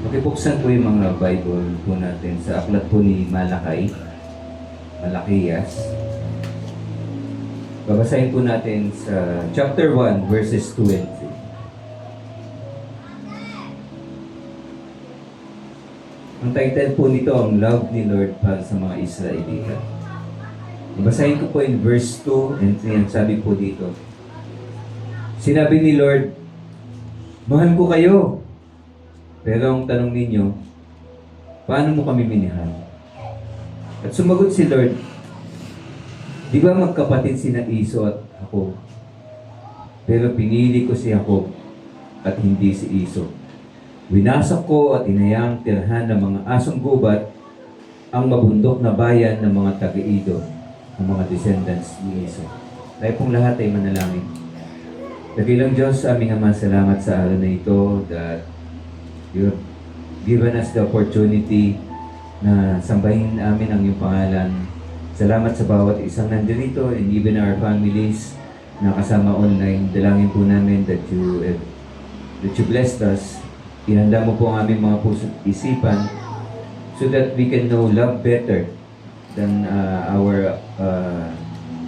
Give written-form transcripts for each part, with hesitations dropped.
Pakibuksan po yung mga Bible po natin sa aklat po ni Malakiyas. Babasahin po natin sa chapter 1, verses 2 and 3. Ang title po nito, ang love ni Lord para sa mga Israelita. Babasahin ko po in verse 2 and 3. Ang sabi po dito, sinabi ni Lord, mahal ko kayo. Pero ang tanong ninyo, paano mo kami minahal? At sumagot si Lord, di ba magkapatid sina Iso at ako? Pero pinili ko si Jacob at hindi si Iso. Winasak ko at inayang tirhan ng mga asong gubat ang mabundok na bayan ng mga taga-Ido, ang mga descendants ni Iso. Tayo pong lahat ay manalangin. Dakilang Diyos, aming Ama, salamat sa araw na ito that you have given us the opportunity na sambahin namin ang iyong pangalan. Salamat sa bawat isang nandito and even our families na kasama online. Dalangin po namin that you blessed us. Ihanda mo po ang aming mga puso at isipan so that we can know love better than our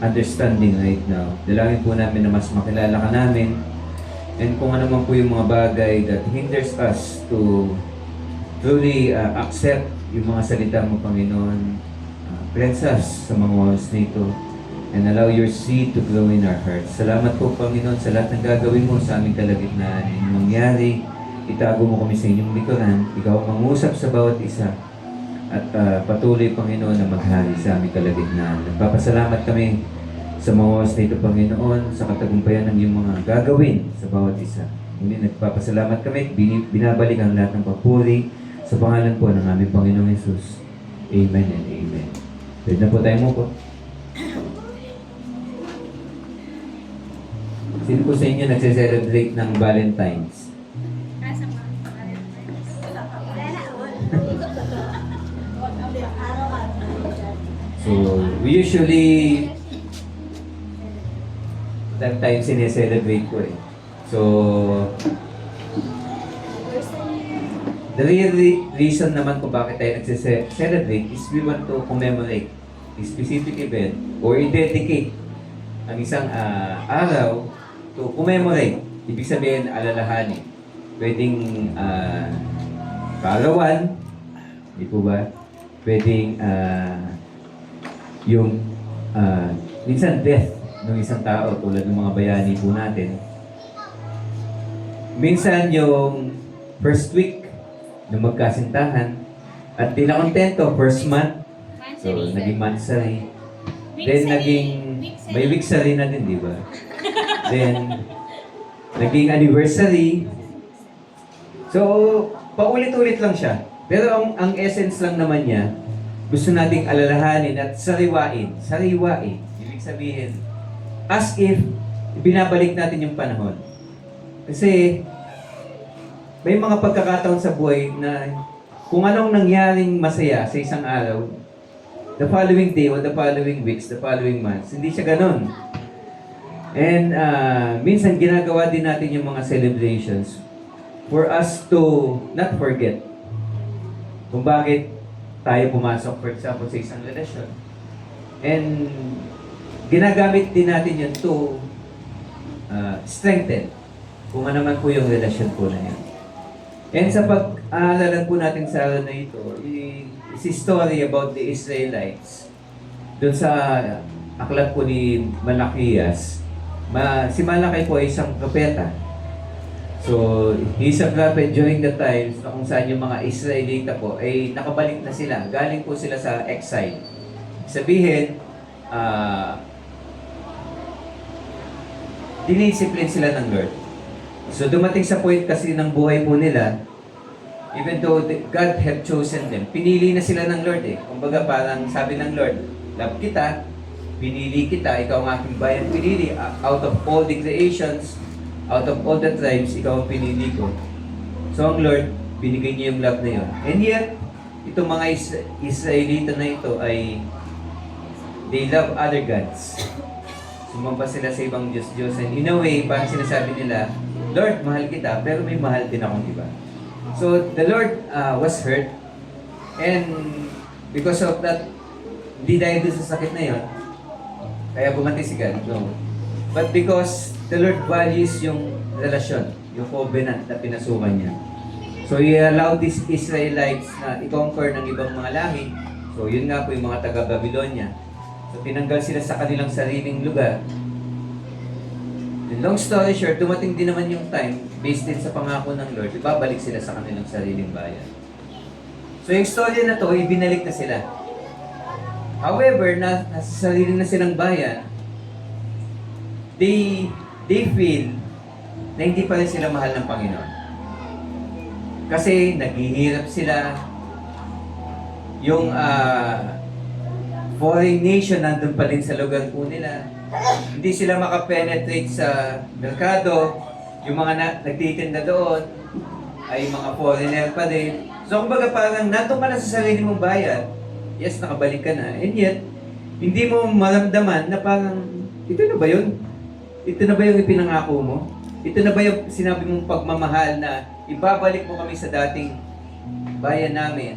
understanding right now. Dalangin po namin na mas makilala ka namin. And kung ano man po yung mga bagay that hinders us to truly accept yung mga salita mo, Panginoon, cleanse us sa mga walls nito and allow your seed to grow in our hearts. Salamat po, Panginoon, sa lahat ng gagawin mo sa aming kalagitnaan. Yung mangyari, itago mo kami sa inyong likuran. Ikaw ang mangusap sa bawat isa at patuloy, Panginoon, na maghari sa aming kalagitnaan. Nagpapasalamat kami sa mga oras na ito, Panginoon, sa katagumpayan ng iyong mga gagawin sa bawat isa. Hindi nagpapasalamat kami, binabalik ang lahat ng papuri sa pangalan po ng aming Panginoong Jesus. Amen and amen. Pwede na po tayo mo po. Sino po sa inyo nagse-celebrate ng Valentine's? So, we usually that time sineselebrate ko eh. So, the real reason naman kung bakit tayo nagsiselebrate is we want to commemorate a specific event or i-dedicate ang isang araw to commemorate. Ibig sabihin, alalahanin. Pwedeng kaarawan, di po ba? Pwedeng yung minsan death ng isang tao tulad ng mga bayani po natin. Minsan yung first week na magkasintahan at di na kontento, first month. So, naging monthsary. Then, may weeksary na din, di ba? Then, naging anniversary. So, paulit-ulit lang siya. Pero ang essence lang naman niya, gusto nating alalahanin at sariwain. Sariwain. Ibig sabihin, as if binabalik natin yung panahon. Kasi may mga pagkakataon sa buhay na kung anong nangyaring masaya sa isang araw, the following day or the following weeks, the following months, hindi siya ganun. And minsan ginagawa din natin yung mga celebrations for us to not forget kung bakit tayo pumasok, for example, sa isang relasyon. And ginagamit din natin yun to strengthen kung ano man po yung relasyon po na yun. And sa pag-aaralan po natin sa araw na ito, is a story about the Israelites. Doon sa aklat po ni Malakiyas, si Malakay po ay isang propeta. So, he's a prophet during the times na kung saan yung mga Israelita po ay nakabalik na sila. Galing po sila sa exile. Sabihin, dinidiscipline sila ng Lord. So dumating sa point kasi ng buhay po nila, even though God had chosen them, pinili na sila ng Lord eh. Kumbaga parang sabi ng Lord, love kita, pinili kita, ikaw ang aking bayan pinili. Out of all the creations, out of all the tribes, ikaw ang pinili ko. So ang Lord, binigay niya yung love na yun. And yet, itong mga Israelita na ito ay they love other gods. Sumamba sila sa ibang Diyos-Diyos. And in a way, parang sinasabi nila, Lord, mahal kita, pero may mahal din akong iba. So the Lord was hurt, and because of that, hindi dahil doon sa sakit na yon, kaya bumatay si God. No. But because the Lord values yung relasyon, yung covenant na pinasukan niya. So He allowed these Israelites na i-conquer ng ibang mga lahi. So yun nga po yung mga taga-Babylonia. So tinanggal sila sa kanilang sariling lugar. And long story short, dumating din naman yung time, based din sa pangako ng Lord, ibabalik sila sa kanilang sariling bayan. So yung story na to, ibinalik na sila. However, nasa sarili na silang bayan, they feel na hindi pa rin sila mahal ng Panginoon. Kasi naghihirap sila, yung foreign nation nandun pa rin sa lugar po nila. Hindi sila makapenetrate sa merkado, yung mga nagtitinda doon ay mga foreigner pa din. So kumbaga parang nandun ka na sa sarili mong bayan, yes, nakabalik ka na, and yet, hindi mo maramdaman na parang, ito na ba yun? Ito na ba yung ipinangako mo? Ito na ba yung sinabi mong pagmamahal na ibabalik mo kami sa dating bayan namin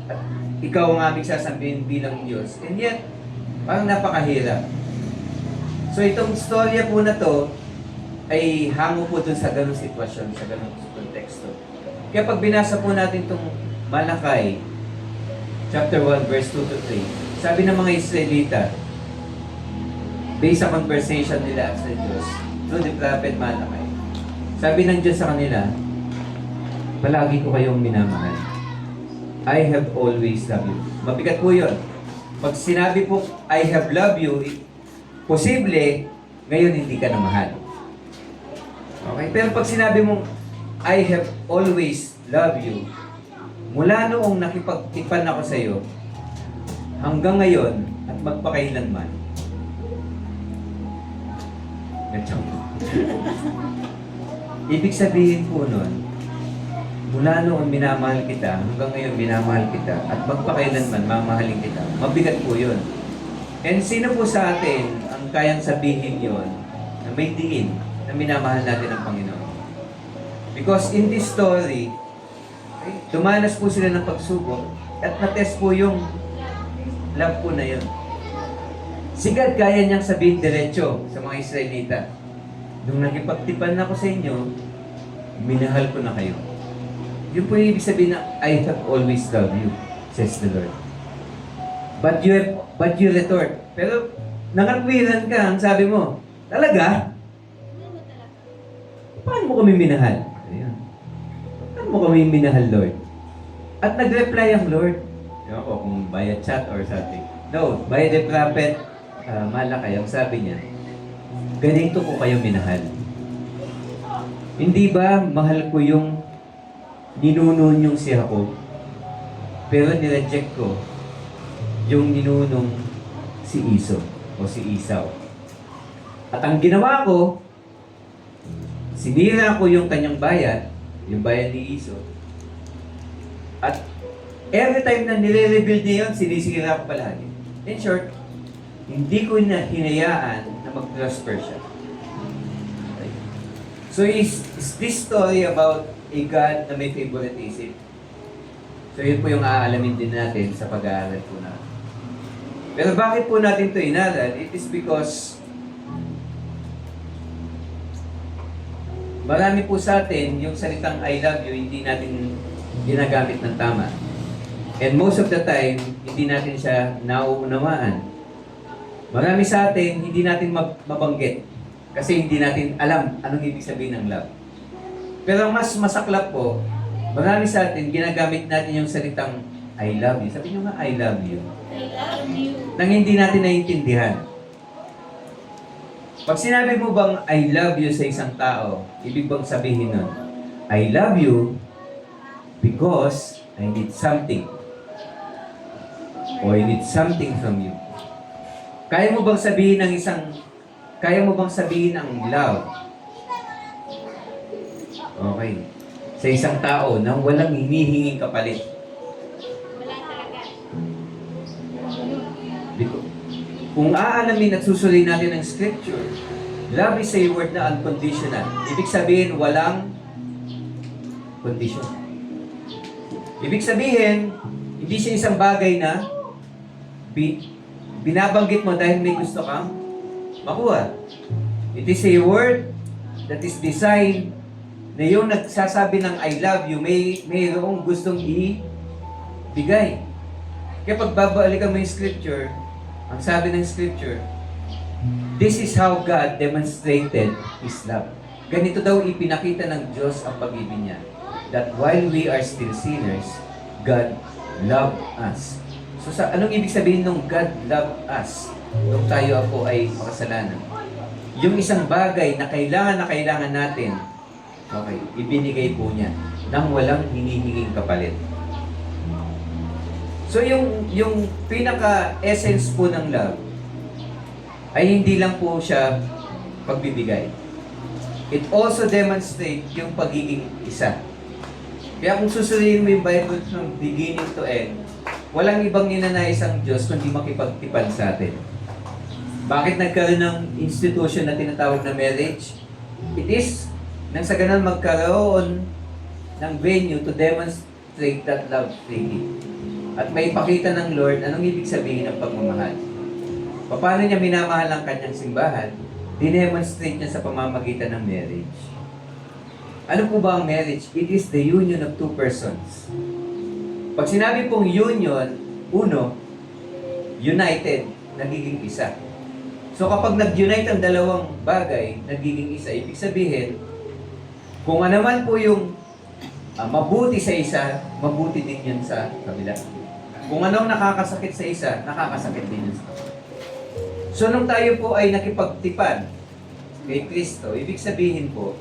at ikaw ang aming sasabihin bilang Diyos? And yet, parang napakahirap. So itong storya po na to ay hango po dun sa ganung sitwasyon, sa ganung konteksto. Kaya pag binasa po natin itong Malakay, chapter 1, verse 2 to 3, sabi ng mga Israelita, based sa conversation nila sa Diyos, through the prophet Malakay, sabi ng Diyos sa kanila, palagi ko kayong minamahal. I have always loved you. Mabigat po yun. Pag sinabi po, I have loved you, posible, ngayon hindi ka na mahal. Okay? Pero pag sinabi mong, I have always loved you, mula noong nakipagtipan ako sa iyo, hanggang ngayon, at magpakailanman, ibig sabihin po nun, mula noon minamahal kita, hanggang ngayon minamahal kita, at magpakailanman mamahalin kita. Mabigat po yun. And sino po sa atin ang kayang sabihin yon na may diin na minamahal natin ang Panginoon? Because in this story, dumanas po sila ng pagsubok at na-test po yung love po na yun. Si God kaya niyang sabihin diretso sa mga Israelita, nung nakipagtipan ako sa inyo, minahal ko na kayo. Yun po yung ibig sabihin na, I have always loved you, says the Lord. But you retort. Pero, nakatwiran ka, ang sabi mo, talaga? Paano mo kami minahal? Ayan. Paano mo kami minahal, Lord? At nag-reply ang Lord. Ewan ko kung via chat or something. No, by the prophet Malakay, ang sabi niya, ganito ko kayo minahal. Hindi ba mahal ko yung ninuno niyong si Jacob, pero nireject ko yung ninunong si Iso o si Isaw. At ang ginawa ko, sinira ko yung kanyang bayan, yung bayan ni Iso. At every time na nire-rebuild niya yun, sinisira ko palagi. In short, hindi ko na hinayaan na mag-prosper siya. Okay. So is this story about a God na may favoritism? So yun po yung aalamin din natin sa pag-aaral po natin. Pero bakit po natin ito inaral? It is because marami po sa atin yung salitang I love you, hindi natin ginagamit ng tama. And most of the time, hindi natin siya nauunawaan. Marami sa atin, hindi natin mabanggit. Kasi hindi natin alam anong ibig sabihin ng love. Pero ang mas masaklap po, marami sa atin, ginagamit natin yung salitang I love you. Sabi nyo nga, I love you. I love you. Nang hindi natin naiintindihan. Pag sinabi mo bang I love you sa isang tao, ibig bang sabihin nun, I love you because I need something. Or I need something from you. Kaya mo bang sabihin ng love? Okay. Sa isang tao nang walang hinihinging kapalit. Wala talaga. Kung aalamin at susuriin natin ang scripture, love is a word na unconditional. Ibig sabihin, walang condition. Ibig sabihin, hindi siya isang bagay na binabanggit mo dahil may gusto kang makuha. It is a word that is designed na yung nagsasabi ng I love you, mayroong gustong ibigay. Kaya pag babalikan mo yung scripture, ang sabi ng scripture, this is how God demonstrated His love. Ganito daw ipinakita ng Diyos ang pag-ibig niya. That while we are still sinners, God loved us. So anong ibig sabihin ng God loved us? Nung tayo po ay makasalanan. Yung isang bagay na kailangan natin, okay, ibinigay po niya nang walang hinihinging kapalit. So yung pinaka-essence po ng love ay hindi lang po siya pagbibigay. It also demonstrates yung pagiging isa. Kaya kung susuriin mo yung Bible from beginning to end, walang ibang ninanais ang Diyos kundi makipagtipan sa atin. Bakit nagkaroon ng institution na tinatawag na marriage? It is nang sa ganun magkaroon ng venue to demonstrate that love freely. At may ipakita ng Lord anong ibig sabihin ng pagmamahal. Paano niya minamahal ang kanyang simbahan? Dinemonstrate niya sa pamamagitan ng marriage. Ano po ba ang marriage? It is the union of two persons. Pag sinabi pong union, uno, united, nagiging isa. So kapag nag-unite ang dalawang bagay, nagiging isa, ibig sabihin, kung ano man po yung mabuti sa isa, mabuti din yun sa kabila. Kung anong nakakasakit sa isa, nakakasakit din yun sa kabila. So nung tayo po ay nakipagtipan kay Kristo, ibig sabihin po,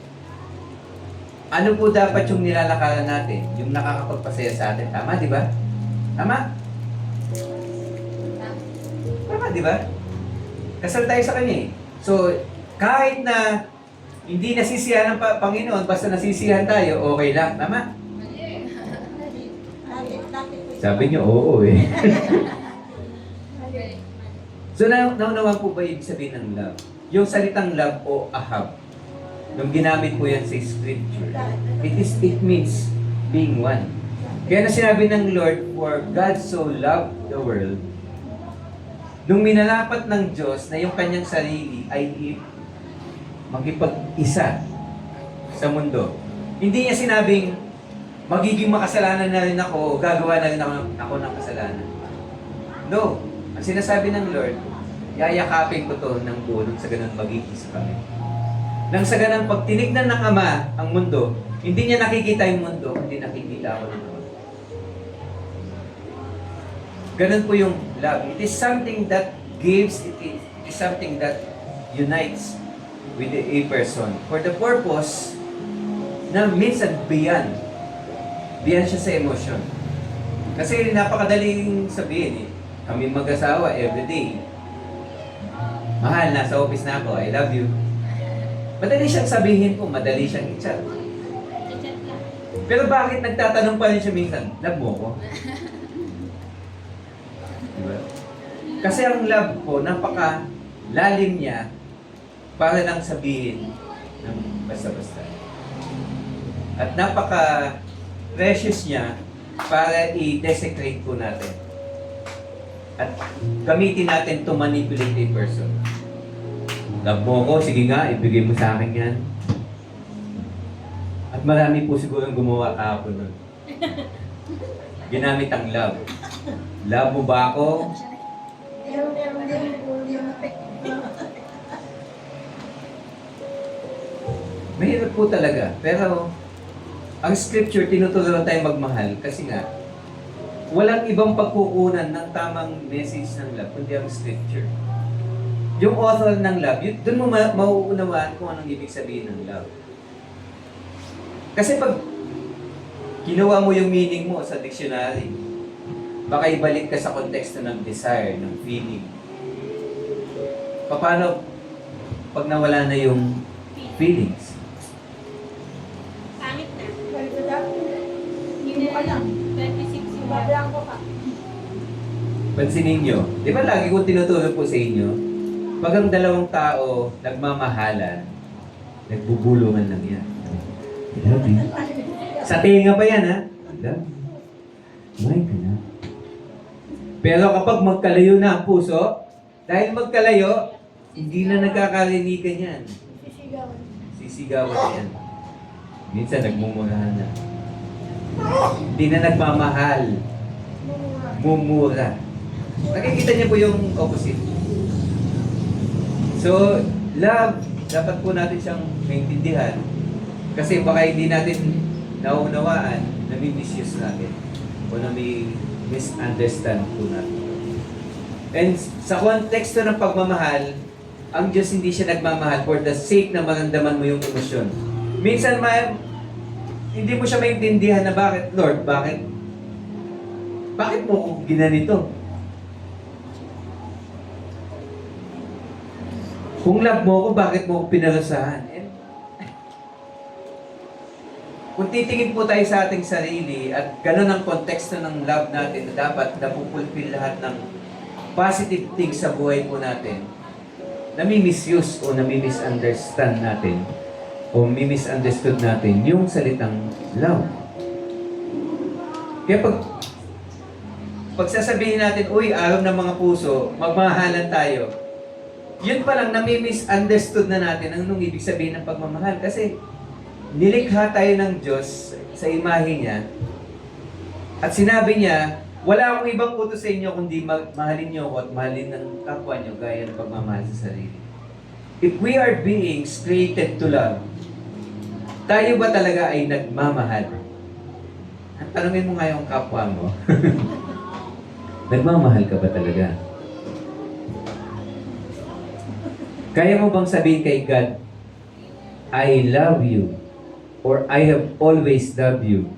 ano po dapat yung nilalakaran natin? Yung nakakapagpasaya sa atin. Tama, di ba? Tama? Tama, di ba? Kasal tayo sa Kanya eh. So, kahit na hindi nasisiyahan ng Panginoon, basta nasisiyahan tayo, okay lang. Tama? Sabi niyo, oo eh. So, naunawan po ba ibig sabihin ng love? Yung salitang love o ahab, nung ginamit po yan sa scripture, it means being one. Kaya na sinabi ng Lord, for God so loved the world, nung minalapat ng Diyos na yung kanyang sarili ay magipag-isa sa mundo. Hindi niya sinabing, magiging makasalanan na rin ako, gagawa na rin ako ng kasalanan. No. Ang sinasabi ng Lord, yayakapin ko to ng buo nang sa ganun magiging isa kami. Nang sa ganun, pag tinignan ng Ama ang mundo, hindi niya nakikita yung mundo, hindi nakikita ako ng Ama. Ganun po yung love. It is something that gives, it is something that unites with a person for the purpose na minsan beyond siya sa emotion. Kasi napakadaling sabihin eh, kami mag-asawa everyday. Mahal, nasa office na ako, I love you. Madali siyang sabihin po, madali siyang i-chat. Pero bakit nagtatanong pa rin siya minsan, love mo ko? Diba? Kasi ang love po, napaka-lalim niya para lang sabihin ng basta-basta. At napaka-precious niya para i-desecrate po natin. At gamitin natin to manipulate a person. Love mo ko, sige nga, ibigay mo sa akin yan. At marami po siguro ang gumawa kahapon nun. Ginamit ang love. Love mo ba ako? Mahirap po talaga. Pero, ang scripture, tinuturuan tayo magmahal kasi nga, walang ibang pagkukunan ng tamang message ng love, kundi ang scripture. Yung author ng love, doon mo mauunawaan kung anong ibig sabihin ng love. Kasi pag kinuha mo yung meaning mo sa dictionary, baka ibalik ka sa konteksto ng desire, ng feeling. Paano pag nawala na yung feelings? Pangit na. Hindi mo alam. 26 yung Bablanko ka. Pansinin nyo, di ba lagi kong tinuturo po sa inyo, pag ang dalawang tao nagmamahalan, nagbubulungan lang yan. I love you. Sa tinga pa yan, ha? I love you. Kumain ka na. Pero kapag magkalayo na ang puso, dahil magkalayo, hindi na nagkakarinigan yan. Sisigawan. Sisigawan yan. Minsan nagmumurahan na. Hindi na nagmamahal. Mumura. Nakikita niyo po yung opposite. So, love, dapat po natin siyang maintindihan. Kasi baka hindi natin naunawaan, nami-misuse natin. O nami-misunderstand po natin. And sa konteksto ng pagmamahal, ang Diyos hindi siya nagmamahal for the sake na maramdaman mo yung emosyon. Minsan, hindi mo siya maintindihan na bakit, Lord, bakit mo ko ginanito? Kung love mo ako, bakit mo ko pinarasahan? And, kung titingin po tayo sa ating sarili at gano'n ang konteksto ng love natin na dapat napupulfill lahat ng positive things sa buhay po natin, nami-misuse o nami-misunderstand natin o mi-misunderstood natin yung salitang love. Kaya pag sasabihin natin, uy, araw ng mga puso, magmahalan tayo, yun pa lang, nami-misunderstood na natin anong ibig sabihin ng pagmamahal. Kasi nilikha tayo ng Diyos sa imahe niya at sinabi niya, wala akong ibang utos sa inyo kundi mahalin niyo ako at mahalin ng kapwa niyo gaya ng pagmamahal sa sarili. If we are beings created to love, tayo ba talaga ay nagmamahal? Tanungin mo nga yung kapwa mo. Nagmamahal ka ba talaga? Kaya mo bang sabihin kay God, I love you, or I have always loved you?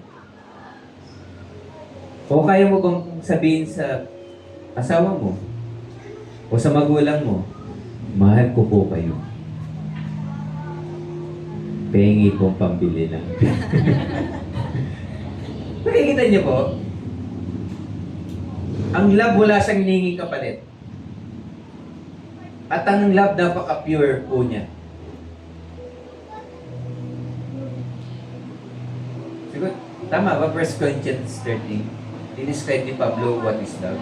O kaya mo bang sabihin sa asawa mo, o sa magulang mo, mahal ko po kayo. Pengi pong pambili lang. Nakikita niyo po, ang love wala siyang hininging kapalit. At ang love napaka-pure po niya. Siguro, tama ba? 1 Corinthians 13. Dinescribe ni Pablo what is love.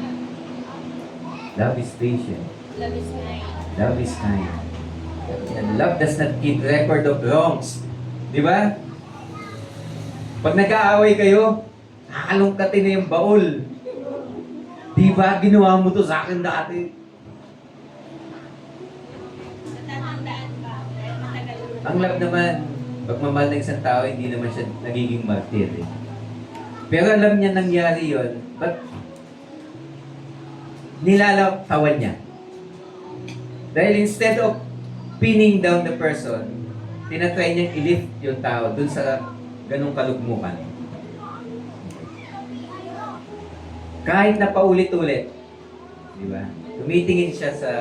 Love is patient. Love is kind. Love is kind. And love does not keep record of wrongs. Di ba? Pag nag-aaway kayo, kakalungkatin na yung baul. Di ba? Ginawa mo to sa akin dati. Natatandaan ba? Kahit matagal na. Ang love naman, pagmamahal ng isang tao, hindi naman siya nagiging martir. Eh. Pero alam niya nangyari yon, but nilalatawan niya. Dahil instead of pinning down the person, tinatry niya i-lift yung tao dun sa ganung kalugmukan. Kahit na paulit-ulit, di ba? Tumitingin siya sa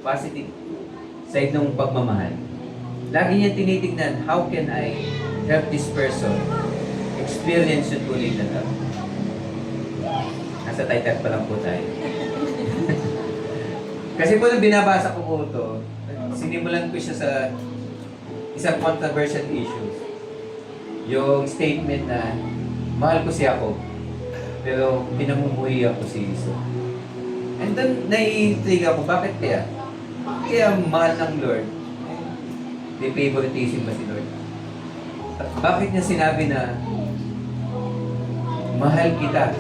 positive side ng pagmamahal. Lagi niya tinitingnan, how can I help this person experience yung tunay na love? Nasa title pa lang po tayo. Kasi po nung binabasa ko po ito, sinimulan ko siya sa isang controversial issues. Yung statement na, mahal ko si Jacob, pero pinamumuhi ako si Iso. And then, nai-intrigue ako, bakit kaya? Kaya mahal ng Lord. May favoritism ba si Lord? At bakit niya sinabi na, mahal kita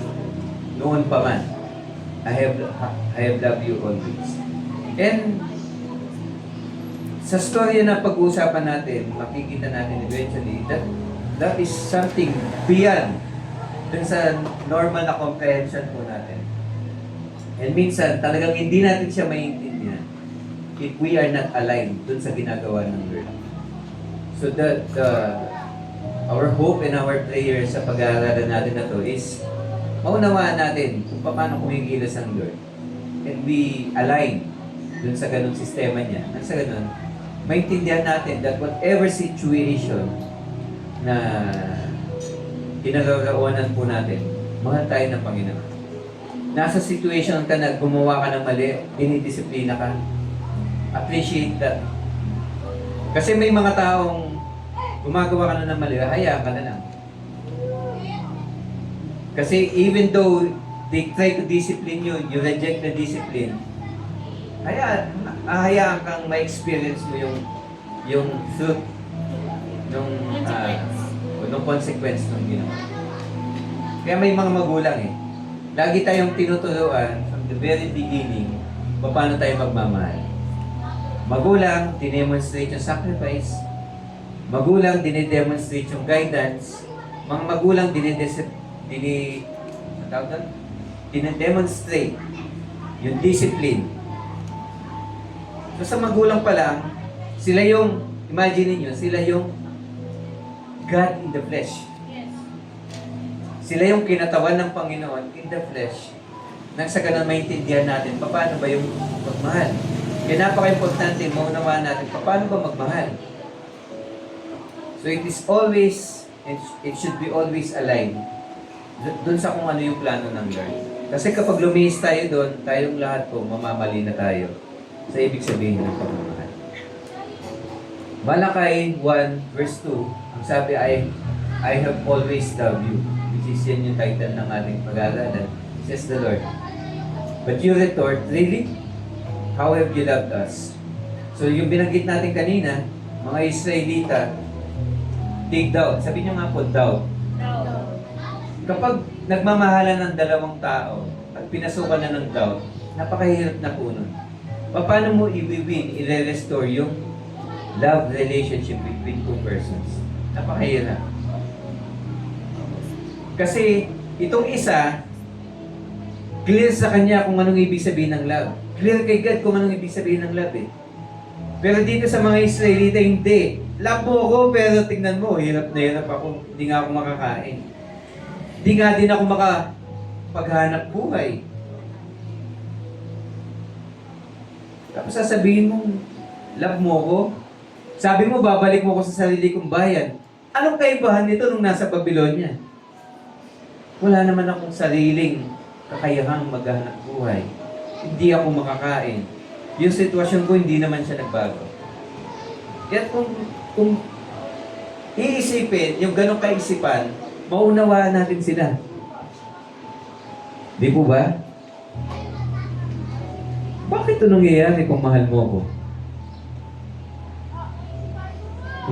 noon pa man. I have loved you always. And sa storya na pag-uusapan natin, makikita natin eventually that is something beyond dun sa normal na comprehension po natin. And minsan, talagang hindi natin siya maintindihan if we are not aligned dun sa ginagawa ng Lord. So that our hope and our prayer sa pag-aaralan natin na to is maunawaan natin kung paano kumikilos ang Lord. And we align dun sa ganung sistema niya. At sa ganun, maintindihan natin that whatever situation na kinagagawanan po natin, mahal tayo ng Panginoon. Nasa situation ka na gumawa ka ng mali, dinidisiplina ka, appreciate that. Kasi may mga taong gumagawa ka na ng mali, hayaan ka na lang. Kasi even though they try to discipline you, you reject the discipline, hayaan kang ma-experience mo yung fruit nung nung consequence nung ginawa. Kaya may mga magulang lagi tayong tinuturuan from the very beginning paano tayo magmamahal. Magulang, dinemonstrate yung sacrifice. Magulang, dinedemonstrate yung guidance. Mga magulang, dinedemonstrate yung discipline. So sa magulang pa lang, sila yung, imagine niyo, sila yung God in the flesh. Yes. Sila yung kinatawan ng Panginoon in the flesh. Nang sa ganun maintindihan natin, paano ba yung magmahal? Kaya napaka-importante, maunawaan natin, paano ba magmahal? So it is always, it should be always aligned doon sa kung ano yung plano ng Lord. Kasi kapag lumihis tayo doon, tayong lahat po, mamamali na tayo sa ibig sabihin ng pagmamahal. Malakay 1 verse 2, ang sabi ay, I have always loved you. Which is yan yung title ng ating pag-aaralan. Says the Lord. But you retort, really? How have you loved us? So yung binanggit natin kanina, mga Israelita, take doubt. Sabi niyo nga po, doubt. No. Kapag nagmamahalan ng dalawang tao at pinasukan na ng doubt, napakahirap na po nun. Paano mo i-win, i-restore yung love relationship between two persons? Napakahirap. Kasi itong isa, clear sa kanya kung anong ibig sabihin ng love. Clear kay God kung anong ibig sabihin ng love Pero dito sa mga Israelita, hindi. Love mo ako, pero tingnan mo, hirap na hirap ako. Hindi nga ako makakain. Hindi nga din ako makapaghanap buhay. Tapos sasabihin mo, love mo ako? Sabi mo, babalik mo ako sa sarili kong bayan. Anong kaibahan nito nung nasa Babylonia? Wala naman akong sariling kakayahang maghanap buhay. Hindi ako makakain. Yung sitwasyon ko, hindi naman siya nagbago. Kaya kung iisipin, yung ganong kaisipan, maunawaan natin sila. Di po ba? Bakit ito nangyayari kung mahal mo ako?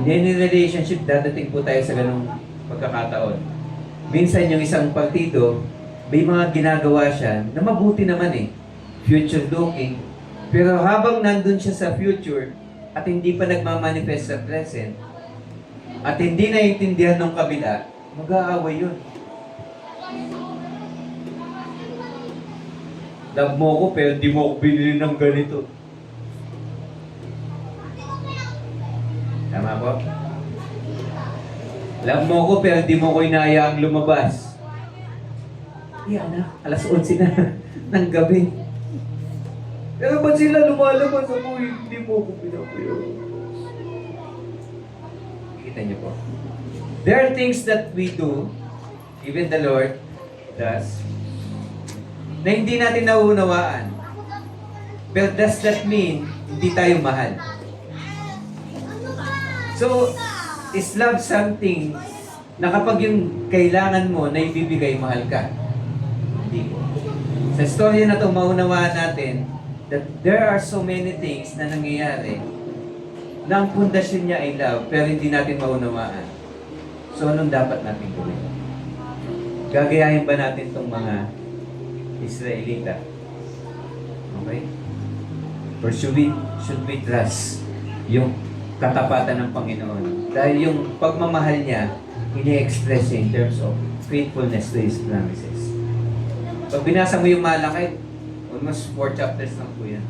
In any relationship, dadating po tayo sa ganong pagkakataon. Minsan yung isang partido, may mga ginagawa siya na mabuti naman future looking. Pero habang nandun siya sa future at hindi pa nagmamanifest sa present at hindi naiintindihan ng kabila, mag-aaway yun. Love mo ko pero di mo ako binili ng ganito. Tama po? Love mo ko pero di mo ko inayaang lumabas. Anak, alas 11 na ng gabi. Pero ba't sila lumalabas ako? Hindi mo ako pinapayaw. Kita niyo po. There are things that we do, even the Lord does, na hindi natin nauunawaan. But does that mean hindi tayo mahal? So, is love something na kapag yung kailangan mo na ibibigay, mahal ka? Hindi po. Sa storya na ito, maunawaan natin that there are so many things na nangyayari na ang pundasyon niya ay love, pero hindi natin maunawaan. So, anong dapat natin gawin? Gagayahin ba natin itong mga Israelita? Okay? Or should we trust yung katapatan ng Panginoon? Dahil yung pagmamahal niya, ini-express niya in terms of faithfulness to His promises. Pag binasa mo yung Malakay, almost 4 chapters lang po yan.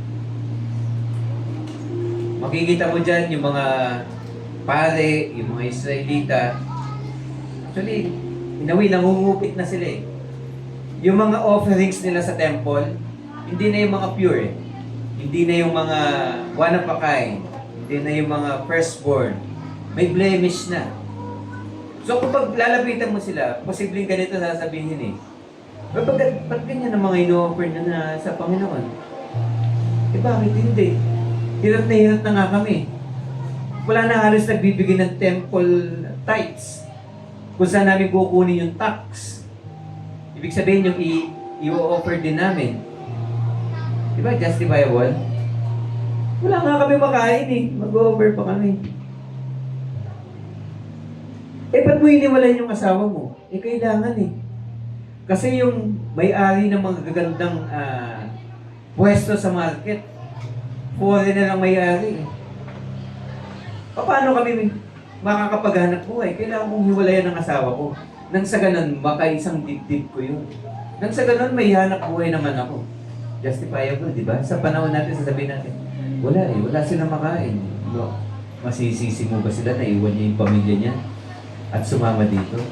Makikita mo dyan yung mga pare, yung mga Israelita. Actually, in a way, nangungupit na sila Yung mga offerings nila sa temple, hindi na yung mga pure Hindi na yung mga one of a kind. Hindi na yung mga firstborn. May blemish na. So kung lalapitan mo sila, posibleng ganito sasabihin ba't ganyan ang mga ino-offer na sa Panginoon? Bakit hindi? Hirap na nga kami. Wala na halos nagbibigay ng temple tithes. Kung saan namin kukunin yung tax. Ibig sabihin yung i-offer din namin. Di ba? Justifiable? Wala nga kami makain eh. Mag-offer pa kami. Eh, ba't mo iniwalay yung asawa mo? Eh, kailangan eh. Kasi yung may-ari ng mga gagandang pwesto sa market, foreigner lang may-ari eh. Paano kami makakapaghanap buhay? Kailangan kong hiwalayan ng asawa ko. Nang sa ganun, makaisang dibdib ko yun. Nang sa ganun, may hanap buhay naman ako. Justifiable, di ba? Sa panahon natin, sasabihin natin, wala eh, wala silang makain. No. Masisisi mo ba sila na iwan niya yung pamilya niya at sumama dito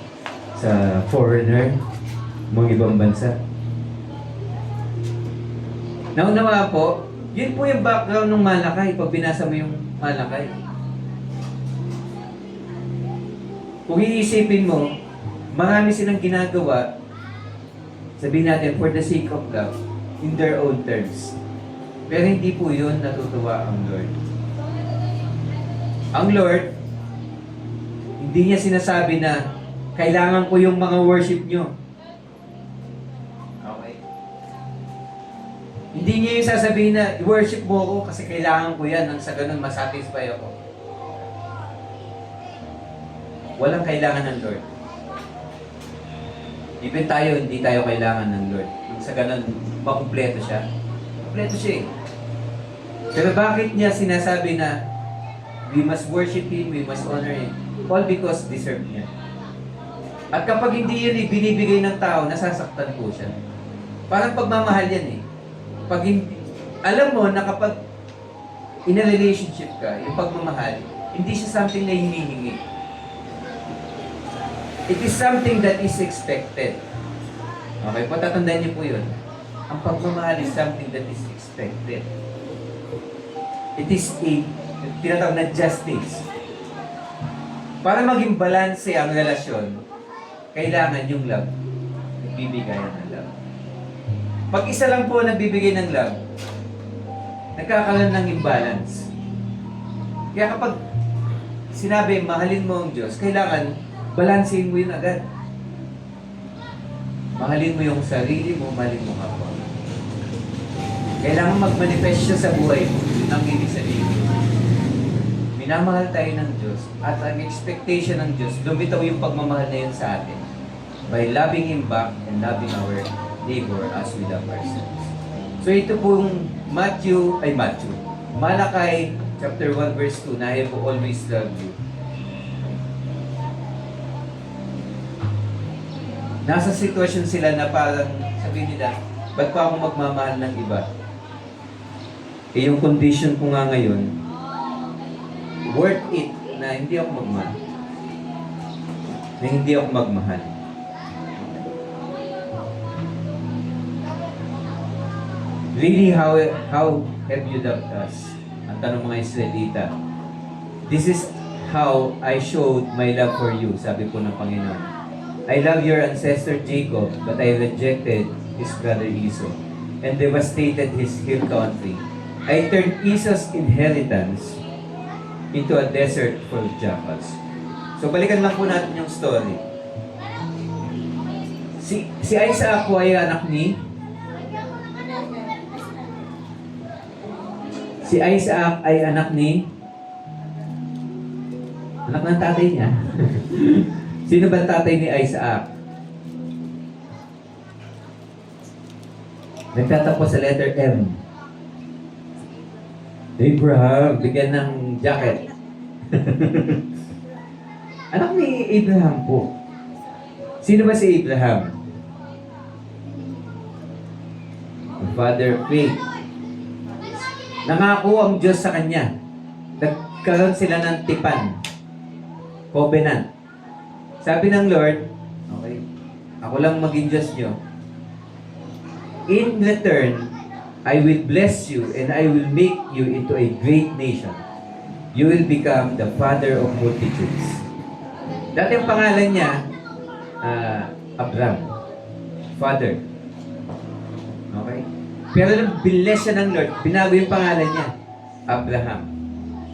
sa foreigner, mga ibang bansa? Naunawa po, yun po yung background ng Malakay pag binasa mo yung Malakay. Kung iisipin mo, marami silang ginagawa, sabihin natin, for the sake of love, in their own terms. Pero hindi po yun natutuwa ang Lord. Ang Lord, hindi niya sinasabi na, kailangan ko yung mga worship nyo. Okay? Hindi niya yung sasabihin na, worship mo ako kasi kailangan ko yan, nang sa ganun masatisfy ako. Walang kailangan ng Lord. Even tayo, hindi tayo kailangan ng Lord. Nang sa ganun, makumpleto siya. Kompleto siya eh. Pero bakit niya sinasabi na we must worship Him, we must honor Him? All because deserve niya. At kapag hindi yun binibigay ng tao, nasasaktan po siya. Parang pagmamahal yan eh. Pag hindi, alam mo na kapag in a relationship ka, yung pagmamahal, hindi siya something na hinihingi. It is something that is expected. Okay, patatandaan niyo po yun. Ang pagmamahal is something that is expected. It is a tinatawag na justice. Para maging balanse ang relasyon, kailangan yung love. Nagbibigayan ng love. Pag isa lang po nagbibigay ng love, nagkakaroon ng imbalance. Kaya kapag sinabi, mahalin mo ang Diyos, kailangan balansin mo yun agad. Mahalin mo yung sarili mo, mahalin mo kapwa. Kailangan mag-manifest siya sa buhay mo. Yun ang ibig sabihin. Minamahal tayo ng Diyos at ang expectation ng Diyos, lumitaw yung pagmamahal na yun sa atin by loving Him back and loving our neighbor as we love ourselves. So ito pong Malakay chapter 1 verse 2, na I will always love you. Nasa sitwasyon sila na parang sabihin nila, ba't pa ako magmamahal ng iba? Eh yung condition ko nga ngayon, worth it na hindi ako magmahal. Na hindi ako magmahal. Really, how have you loved us? Ang tanong mga Israelita. This is how I showed my love for you, sabi po ng Panginoon. I love your ancestor Jacob, but I rejected his brother Esau and devastated his hill country. I turned Esau's inheritance into a desert full of jackals. So balikan lang po natin yung story. Si Isaac po ay anak ni anak ng tatay niya. Sino ba tatay ni Isaac? Nagtatapos sa letter M. Abraham, bigyan ng jacket. Anak ni Abraham po. Sino ba si Abraham? Father of faith. Nangako ang Diyos sa kanya. Nagkaroon sila ng tipan. Covenant. Sabi ng Lord, okay, ako lang maging Diyos nyo. In return, I will bless you and I will make you into a great nation. You will become the father of multitudes. Dati ang pangalan niya, Abraham. Father. Okay? Pero nung bless siya ng Lord, binago yung pangalan niya. Abraham.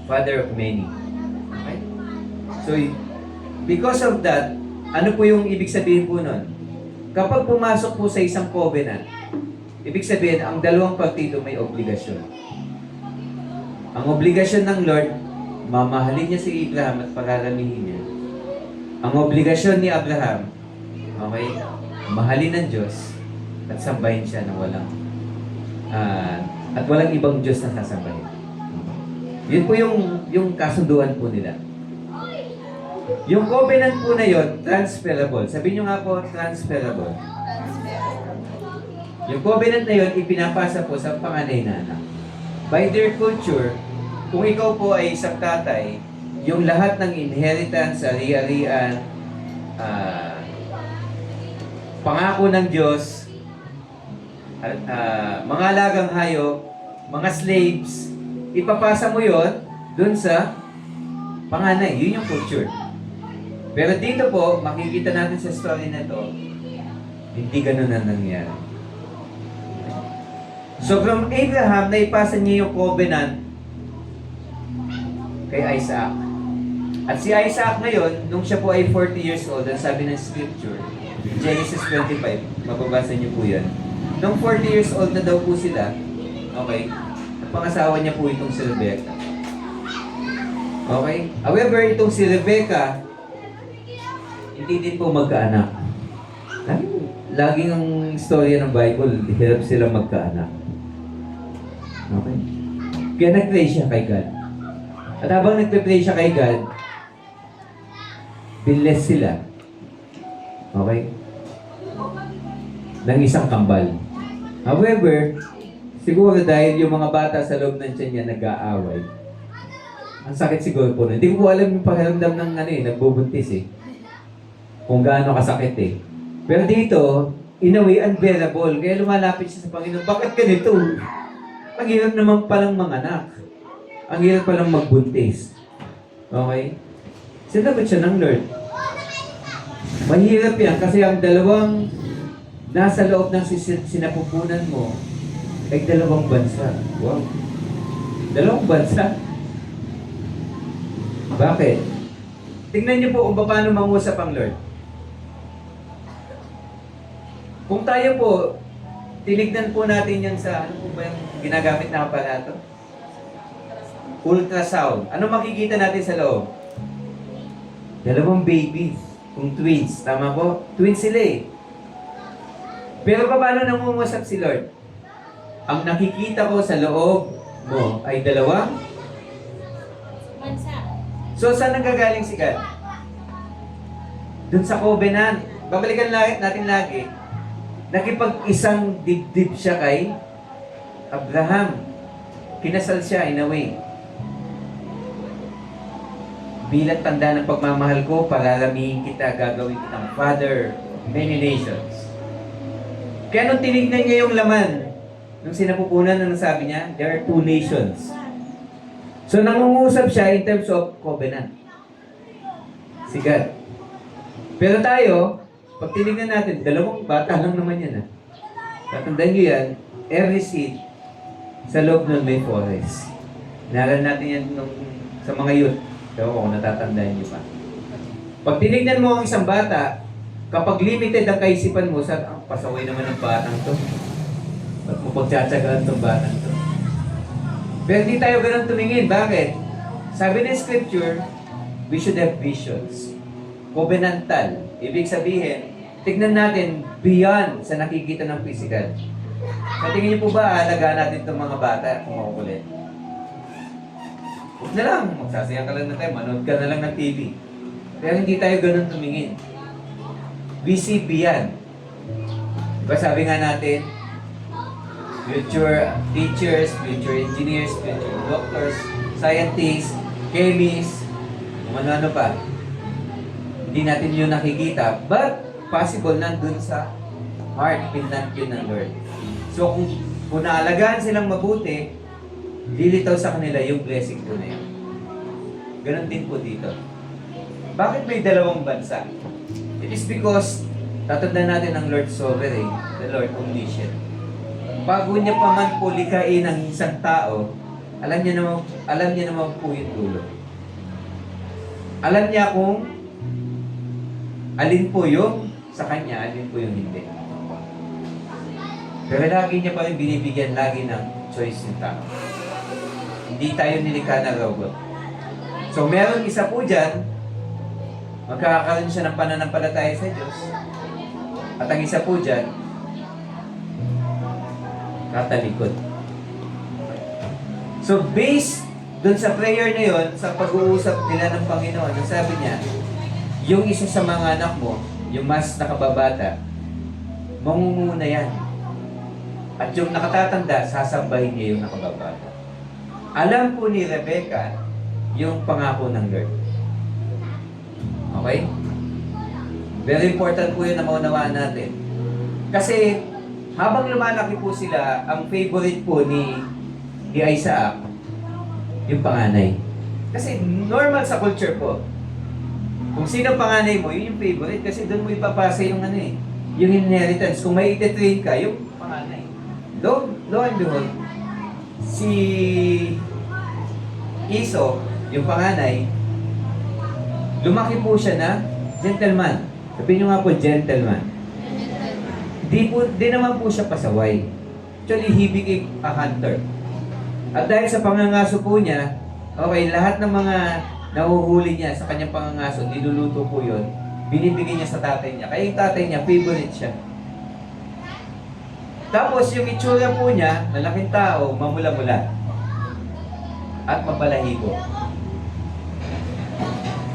Father of many. Okay? So, because of that, ano po yung ibig sabihin po nun? kapag pumasok po sa isang covenant, ibig sabihin, ang dalawang partido may obligasyon. Ang obligasyon ng Lord, mamahalin niya si Abraham at pagaramihin niya. Ang obligasyon ni Abraham, okay, mahalin ng Diyos at sambahin siya ng walang at walang ibang Diyos na sasambahin. Yun po yung kasunduan po nila. Yung covenant po na yun, transferable. Sabihin nyo nga po, transferable. Yung covenant na yun, ipinapasa po sa panganay na anak. By their culture, kung ikaw po ay isang tatay, yung lahat ng inheritance, ari-arian, pangako ng Diyos, mga alagang hayop, mga slaves, ipapasa mo yon dun sa panganay. Yun yung culture. Pero dito po, makikita natin sa story na to, hindi ganun na nangyari. So from Abraham, naipasa niya yung covenant kay Isaac. At si Isaac ngayon, nung siya po ay 40 years old, ang sabi ng scripture, Genesis 25, mababasa niyo po yan. Nung 40 years old na daw po sila, okay, at pangasawa niya po itong si Rebecca. Okay? However, itong si Rebecca, hindi din po magkaanak. Laging ang storya ng Bible, hirap sila magkaanak. Okay? Kaya nag-pray siya kay God. At habang nagpe-pray siya kay God, binless sila. Okay? Ng isang kambal. However, siguro dahil yung mga bata sa loob ng tiyan niya nag-aaway, ang sakit siguro po. Hindi ko po alam yung pakiramdam ng nagbubuntis eh. Kung gaano kasakit eh. Pero dito, in a way, unbearable. Kaya lumalapit siya sa Panginoon. Bakit ganito? Ang hirap naman palang manganak. Ang hirap palang magbuntis. Okay? Sinagot siya ng Lord. Mahirap yan kasi ang dalawang nasa loob ng sinapupunan mo ay dalawang bansa. Wow. Dalawang bansa? Bakit? Tingnan niyo po kung paano mangusap ang Lord. Kung tayo po, tinignan po natin yan sa, ano po ba yung ginagamit na aparato? Ultrasound. Ano makikita natin sa loob? Dalawang babies. Kung twins. Tama po? Twins sila eh. Pero paano nangungusap si Lord? Ang nakikita ko sa loob mo ay dalawang Bansa. So, saan nanggagaling si God? Doon sa covenant. Babalikan natin lagi. Nakipag-isang dibdib siya kay Abraham. Kinasal siya in a way. Bilang tanda ng pagmamahal ko, pararamihin kita, gagawin kitang father of many nations. Kaya nung tinignan niya yung laman, nung sinapupunan, ano sabi niya? There are two nations. So, nangungusap siya in terms of covenant. Si God. Pero tayo, pag tinignan natin, dalawang bata lang naman yan. Tatandaan nyo yan, every seed, sa loob nun may forest. Naral natin yan sa mga youth. Pero kung natatandaan nyo pa. Pag tinignan mo ang isang bata, kapag limited ang kaisipan mo, pasaway naman ang batang to. Ba't mo pagtsatsagaan itong batang to? Pero hindi tayo ganun tumingin. Bakit? Sabi ng scripture, we should have visions. Covenantal. Ibig sabihin, tignan natin beyond sa nakikita ng physical. Sa tingin niyo po ba, alagaan natin itong mga bata kung makukulit? Huwag na lang, magsasayang ka lang na tayo, manood ka na lang ng TV. Pero hindi tayo ganun tumingin. We see beyond. Diba sabi nga natin, future teachers, future engineers, future doctors, scientists, chemists, kung ano-ano pa. Hindi natin yun nakikita, but possible nandun sa heart, pinlant yun ng Lord. So kung naalagaan silang mabuti, lilitaw sa kanila yung blessing po na yun. Ganon din po dito. Bakit may dalawang bansa? It is because tatandaan natin ang Lord sovereign, the Lord omniscient. Bago niya pa man po likain ang isang tao, alam niya naman po yung dulo. Alam niya kung alin po yung sa kanya, alin po yung hindi. Pero lagi niya pa rin binibigyan lagi ng choice yung tao. Hindi tayo nilikha na robot. So meron isa po dyan, magkakaroon siya ng pananampalataya sa Diyos. At ang isa po dyan, katalikod. So based dun sa prayer na yon, sa pag-uusap nila ng Panginoon, ang sabi niya, yung isa sa mga anak mo, yung mas nakababata, mangunguna yan. At yung nakatatanda, sasambahin niya yung nakababata. Alam po ni Rebecca yung pangako ng Lord. Okay? Very important po yun na maunawaan natin. Kasi habang lumalaki po sila, ang favorite po ni Isaac, yung panganay. Kasi normal sa culture po. Kung sino panganay mo, yun yung favorite. Kasi doon mo ipapasa yung yung inheritance. Kung may ititrain ka, yung panganay. Lo and behold, si Iso, yung panganay, lumaki po siya na gentleman. Sabihin nyo nga po, gentleman. Di naman po siya pasaway. Actually, he became a hunter. At dahil sa pangangaso po niya, okay, lahat ng mga nahuhuli niya sa kanyang pangangaso, niluluto po yun, binibigay niya sa tatay niya. Kaya yung tatay niya, favorite siya. Tapos yung itsura po niya, malaking tao, mamula-mula. At mapalahibo.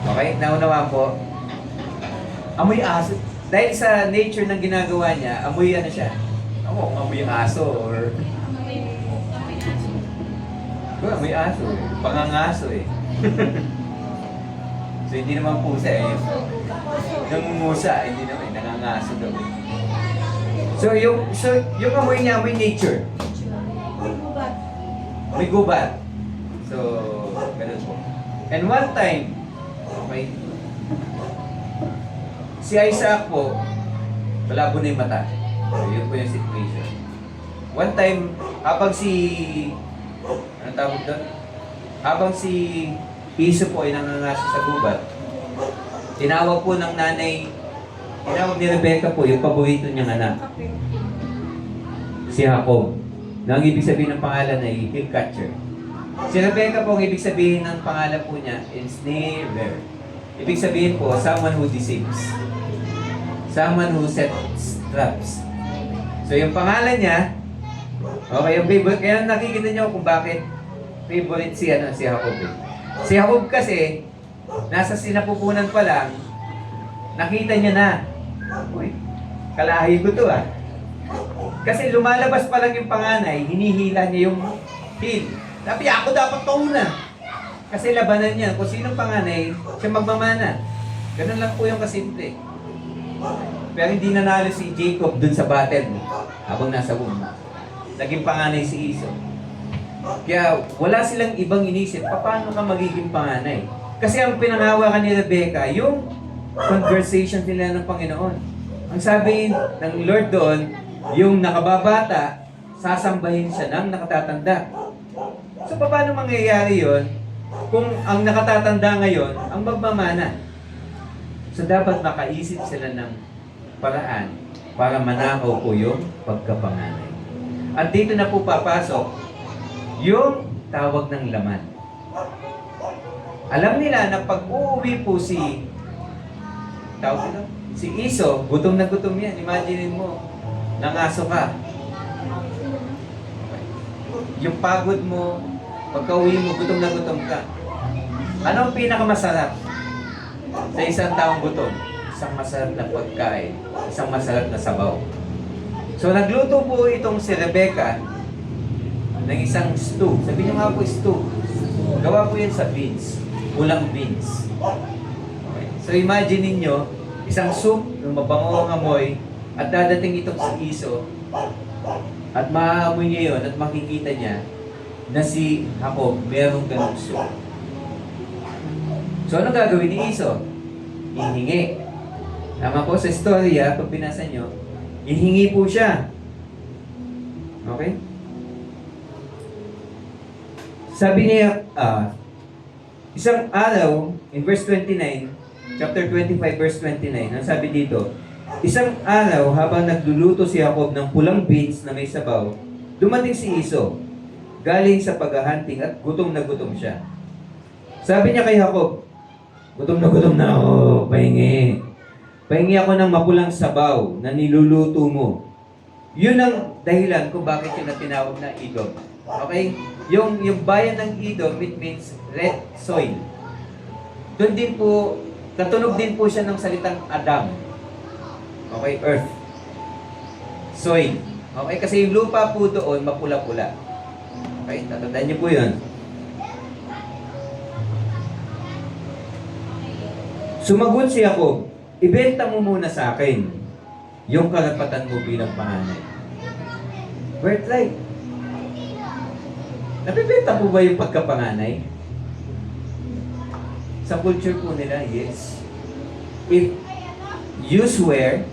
Okay, naunawa po. Amoy aso. Dahil sa nature ng ginagawa niya, amoy ano siya? Amoy aso or... Amoy aso eh. Pangangaso eh. So hindi naman pusa eh. Nangungusa, hindi naman. Nangangaso daw eh. So yung amoy niya, amoy nature. May gubat. So, ganun po. And one time, okay, si Isaac po, malabo na yung mata. So, yun po yung situation. One time, habang ano tawag doon? Habang si Iso po ay nangangaso sa gubat, tinawag po ng nanay, tinawag ni Rebecca po, yung paborito niyang anak, si Jacob. Na ang ibig sabihin ng pangalan ay heel catcher. Si Rebecca po, ang ibig sabihin ng pangalan po niya, ensnarer. Ibig sabihin po, someone who deceives. Someone who sets traps. So yung pangalan niya, okay, yung favorite, kaya nakikita niyo kung bakit favorite si Jacob eh. Si Jacob kasi, nasa sinapupunan pa lang, nakita niya na, uy, kalahi ko to ah. Kasi lumalabas pa lang yung panganay, hinihila niya yung heel. Sabi, ako dapat to una. Kasi labanan niya. Kung sinong panganay, siya magmamana. Ganun lang po yung kasimple. Pero hindi nanalo si Jacob dun sa battle habang nasa womb. Naging panganay si Iso. Kaya wala silang ibang inisip, paano ka magiging panganay? Kasi ang pinangawakan ni Rebecca, yung conversation nila ng Panginoon. Ang sabi ng Lord doon, yung nakababata, sasambahin siya ng nakatatanda. So, paano mangyayari yon kung ang nakatatanda ngayon ang magmamana? So, dapat makaisip sila ng paraan para manakaw po yung pagkapanganay. At dito na po papasok yung tawag ng laman. Alam nila na pag uuwi po si Iso, gutom na gutom yan. Imagine mo, nangaso ka. Yung pagod mo, pagka-uwi mo, gutom na gutom ka. Ano ang pinakamasarap sa isang taong gutom? Isang masarap na pagkain, isang masarap na sabaw. So nagluto po itong si Rebecca ng isang stew. Sabi niyo nga po stew. Gawa po yan sa beans. Ulang beans. Okay. So imagine ninyo, isang soup, yung mabango ang amoy, at dadating itong si Iso, at maaamoy niya yun, at makikita niya na si Jacob merong ganong soup. So ano gagawin ni Iso? Hihingi. Tama po sa istorya, pag binasa nyo, hihingi po siya. Okay? Sabi niya, isang araw, in verse 29, chapter 25, verse 29, ang sabi dito, Isang araw, habang nagluluto si Jacob ng pulang beans na may sabaw, dumating si Iso, galing sa paghahunting at gutom na gutom siya. Sabi niya kay Jacob, gutom na ako, pahingi. Pahingi ako ng mapulang sabaw na niluluto mo. Yun ang dahilan kung bakit yun na tinawag na Edom. Okay? Yung bayan ng Edom, it means red soil. Doon din po, katunog din po siya ng salitang Adam. Okay, earth. Soil. Okay, kasi yung lupa po doon, mapula-pula. Okay, tatandaan niyo po yun. Sumagot si Jacob, ibenta mo muna sa akin yung karapatan mo bilang panganay. Birthright. Nabibenta po ba yung pagkapanganay? Sa culture po nila, yes. If you swear,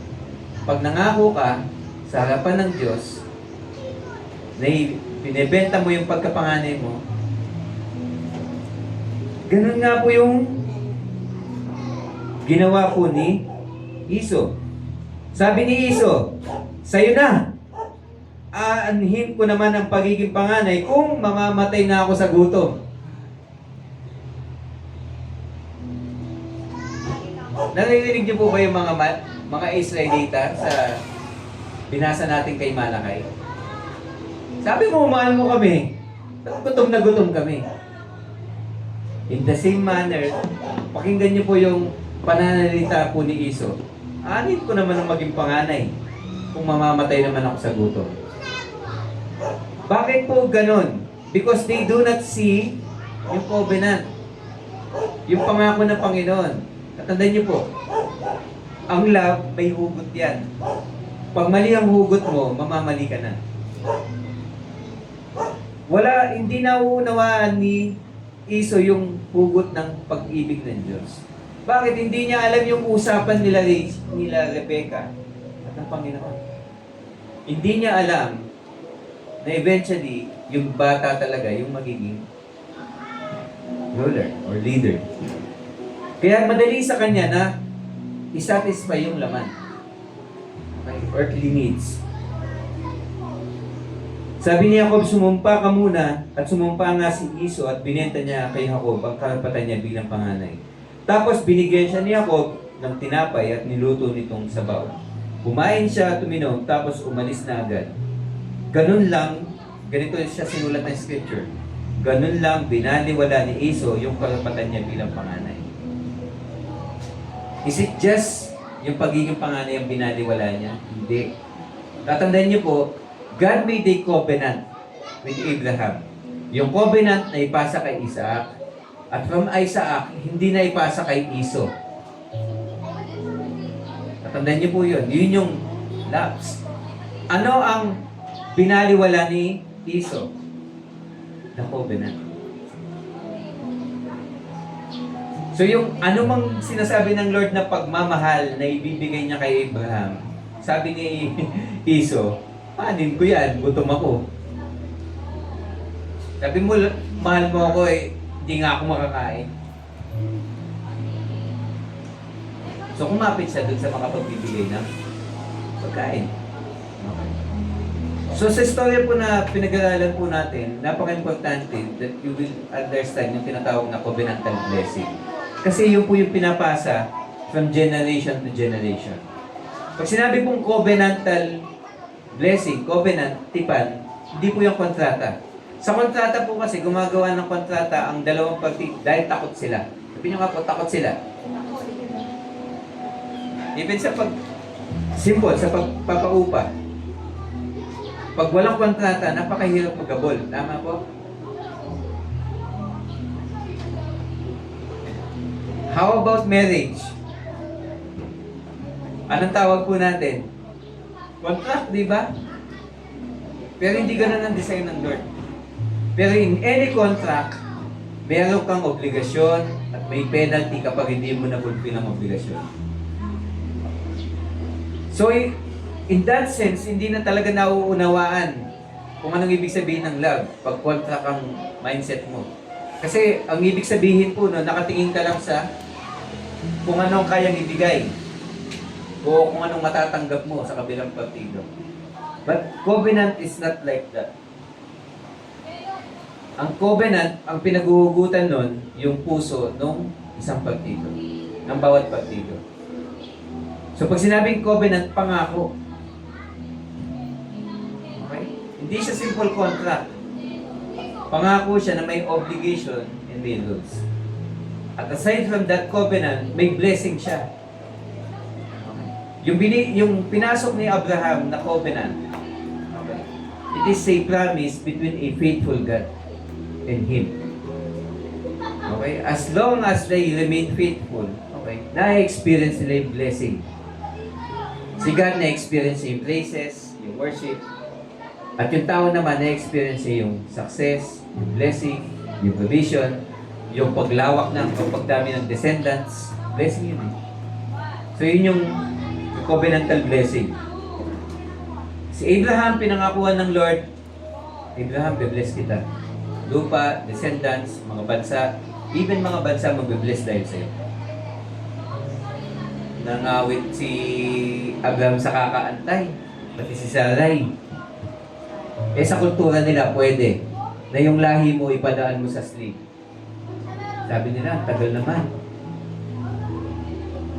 pag nangako ka sa harapan ng Diyos, na binibenta mo yung pagkapanganay mo, ganun nga po yung ginawa po ni Iso. Sabi ni Iso, sa'yo na, aanhin ko naman ang pagiging panganay kung mamamatay na ako sa gutom. Naririnig niyo po ba yung mga Israelita sa binasa natin kay Malakay? Sabi mo, mahal mo kami. Gutom na gutom kami. In the same manner, pakinggan niyo po yung pananalita po ni Iso. Aanin ko naman ang maging panganay kung mamamatay naman ako sa gutom. Bakit po ganon? Because they do not see yung covenant. Yung pangako ng Panginoon. Tandaan niyo po, ang love, may hugot yan. Pag mali ang hugot mo, mamamali ka na. Hindi nauunawaan ni Iso yung hugot ng pag-ibig ng Diyos. Bakit? Hindi niya alam yung usapan nila Rebecca at ng Panginoon. Hindi niya alam na eventually, yung bata talaga, yung magiging ruler or leader. Kaya madali sa kanya na isatisfy yung laman. Okay? Earthly needs. Sabi ni Jacob, sumumpa ka muna, at sumumpa nga si Iso at binenta niya kay Jacob ang karapatan niya bilang panganay. Tapos binigyan siya ni Jacob ng tinapay at niluto nitong sabaw. Kumain siya at uminom, tapos umalis na agad. Ganun lang, ganito siya sinulat ng scripture. Ganun lang, binaliwala ni Iso yung karapatan niya bilang panganay. Is it just yung pagiging panganay ang binaliwala niya? Hindi. Tatandaan niyo po, God made a covenant with Abraham. Yung covenant na ipasa kay Isaac, at from Isaac, hindi na ipasa kay Iso. Tatandaan niyo po yun. Yun yung lapse. Ano ang binaliwala ni Iso? The covenant. So yung anumang sinasabi ng Lord na pagmamahal na ibibigay niya kay Abraham, sabi ni Iso, panin ko yan, gutom ako. Sabi mo, mahal mo ako hindi nga ako makakain. So kumapit siya dun sa makapagbibigay ng pagkain. Okay. So sa istorya po na pinag-aralan po natin, napaka-importante that you will understand yung tinatawag na covenantal blessing. Kasi yun po yung pinapasa from generation to generation. Pag sinabi pong covenantal blessing, covenant, tipan, hindi po yung kontrata. Sa kontrata po kasi, gumagawa ng kontrata ang dalawang party dahil takot sila. Sabi nyo nga po, takot sila. Even sa simple, sa pagpapaupa. Pag walang kontrata, napakahirap magabol. Tama po? How about marriage? Anong tawag po natin? Contract, di ba? Pero hindi ganun ang design ng Lord. Pero in any contract, meron kang obligasyon at may penalty kapag hindi mo na-fulfill ang obligasyon. So, in that sense, hindi na talaga nauunawaan kung anong ibig sabihin ng love pag contract ang mindset mo. Kasi ang ibig sabihin po, no, nakatingin ka lang sa kung anong kayang ibigay. o kung anong matatanggap mo sa kabilang partido. But covenant is not like that. Ang covenant, ang pinaguhugutan nun, yung puso ng isang partido, ng bawat partido. So pag sinabing covenant, pangako. Okay? Hindi siya simple contract. Pangako siya na may obligation and may rules. At aside from that covenant, may blessing siya. Okay? Yung pinasok ni Abraham na covenant, okay, it is a promise between a faithful God and him. Okay? As long as they remain faithful, okay, na-experience nila yung blessing. Si God na-experience yung praises, yung worship, at yung tao naman na-experience yung success, yung blessing, yung provision, yung paglawak ng o pagdami ng descendants. Blessing yun eh. So yun yung covenantal blessing. Si Abraham, pinangakuan ng Lord, Abraham, be-bless kita. Lupa, descendants, mga bansa, even mga bansa magbe-bless dahil sa'yo. Nangawit si Abraham sa kakaantay, pati si Sarai. Eh sa kultura nila, pwede na yung lahi mo ipadaan mo sa slave. Sabi nila, tagal naman.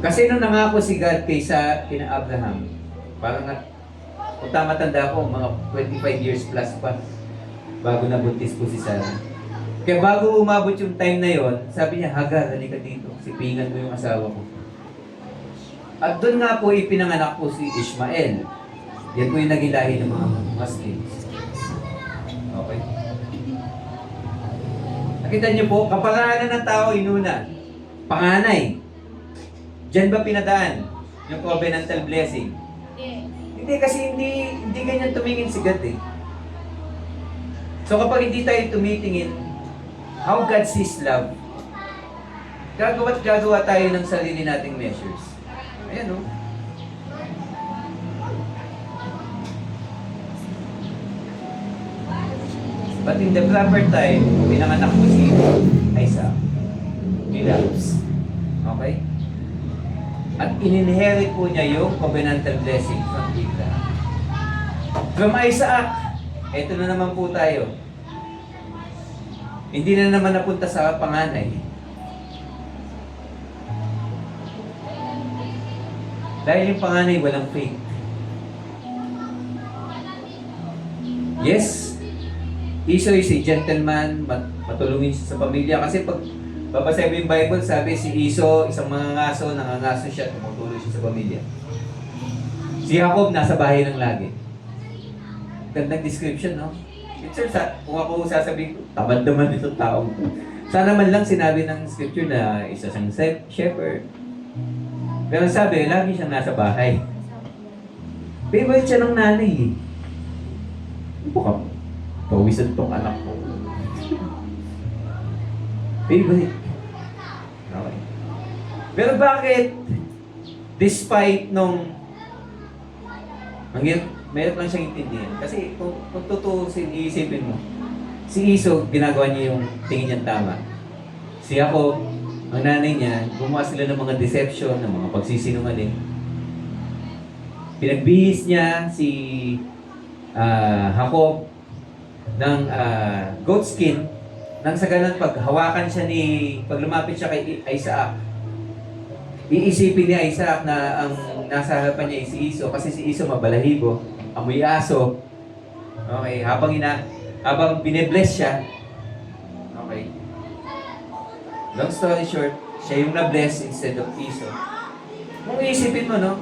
Kasi nung nangako si God kaysa kina Abraham, parang kung tama-tanda ko, mga 25 years plus pa bago nabuntis po si Sarah. Kaya bago umabot yung time na yon, sabi niya, Hagar, halika dito. Sipingan mo yung asawa ko. At doon nga po ipinanganak po si Ishmael. Yan po yung naging lahi ng mga Muslims. Okay? Nakita niyo po, kapalaran ng tao inuna. Panganay. Diyan ba pinadaan yung covenantal blessing? Hindi, kasi hindi ganyan tumingin si God eh. So kapag hindi tayo tumitingin, how God sees love, gagawa tayo ng sarili nating measures. Ayan o. But in the proper time, pinanganak mo si Isaac. Relapse. Okay? At in-inherit po niya yung covenantal blessing from Abraham. From Isaac, eto na naman po tayo. Hindi na naman napunta sa panganay. Dahil yung panganay walang faith. Yes, Esau is a gentleman, matulungin siya sa pamilya. Kasi pag babasahin mo yung Bible, sabi si Esau, isang mangangaso, nangangaso siya, tumutuloy siya sa pamilya. Si Jacob, nasa bahay lang lagi. Gandang description, no? Sir, kung ako sasabihin ko, tamad naman itong taong to. Sana man lang sinabi ng scripture na isa siyang shepherd. Pero sabi, lagi siyang nasa bahay. Favorite siya ng nanay eh. Baka pawisan tong anak ko. Favorite. Okay. Pero bakit, despite nung meron lang siyang intindihan. Kasi kung totoo iisipin mo, si Esau, ginagawa niya yung tingin niyang tama. Si Jacob, ang nanay niya, gumawa sila ng mga deception, ng mga pagsisinungaling. Pinagbihis niya si Jacob ng goat skin, nang sa ganun pag lumapit siya kay Isaac, iisipin ni Isaac na ang nasa harapan niya ay si Esau, kasi si Esau mabalahibo, amoy aso. Okay, habang bine-bless siya, okay. Long story short, siya yung na-bless instead of Esau. Kung iisipin mo, no,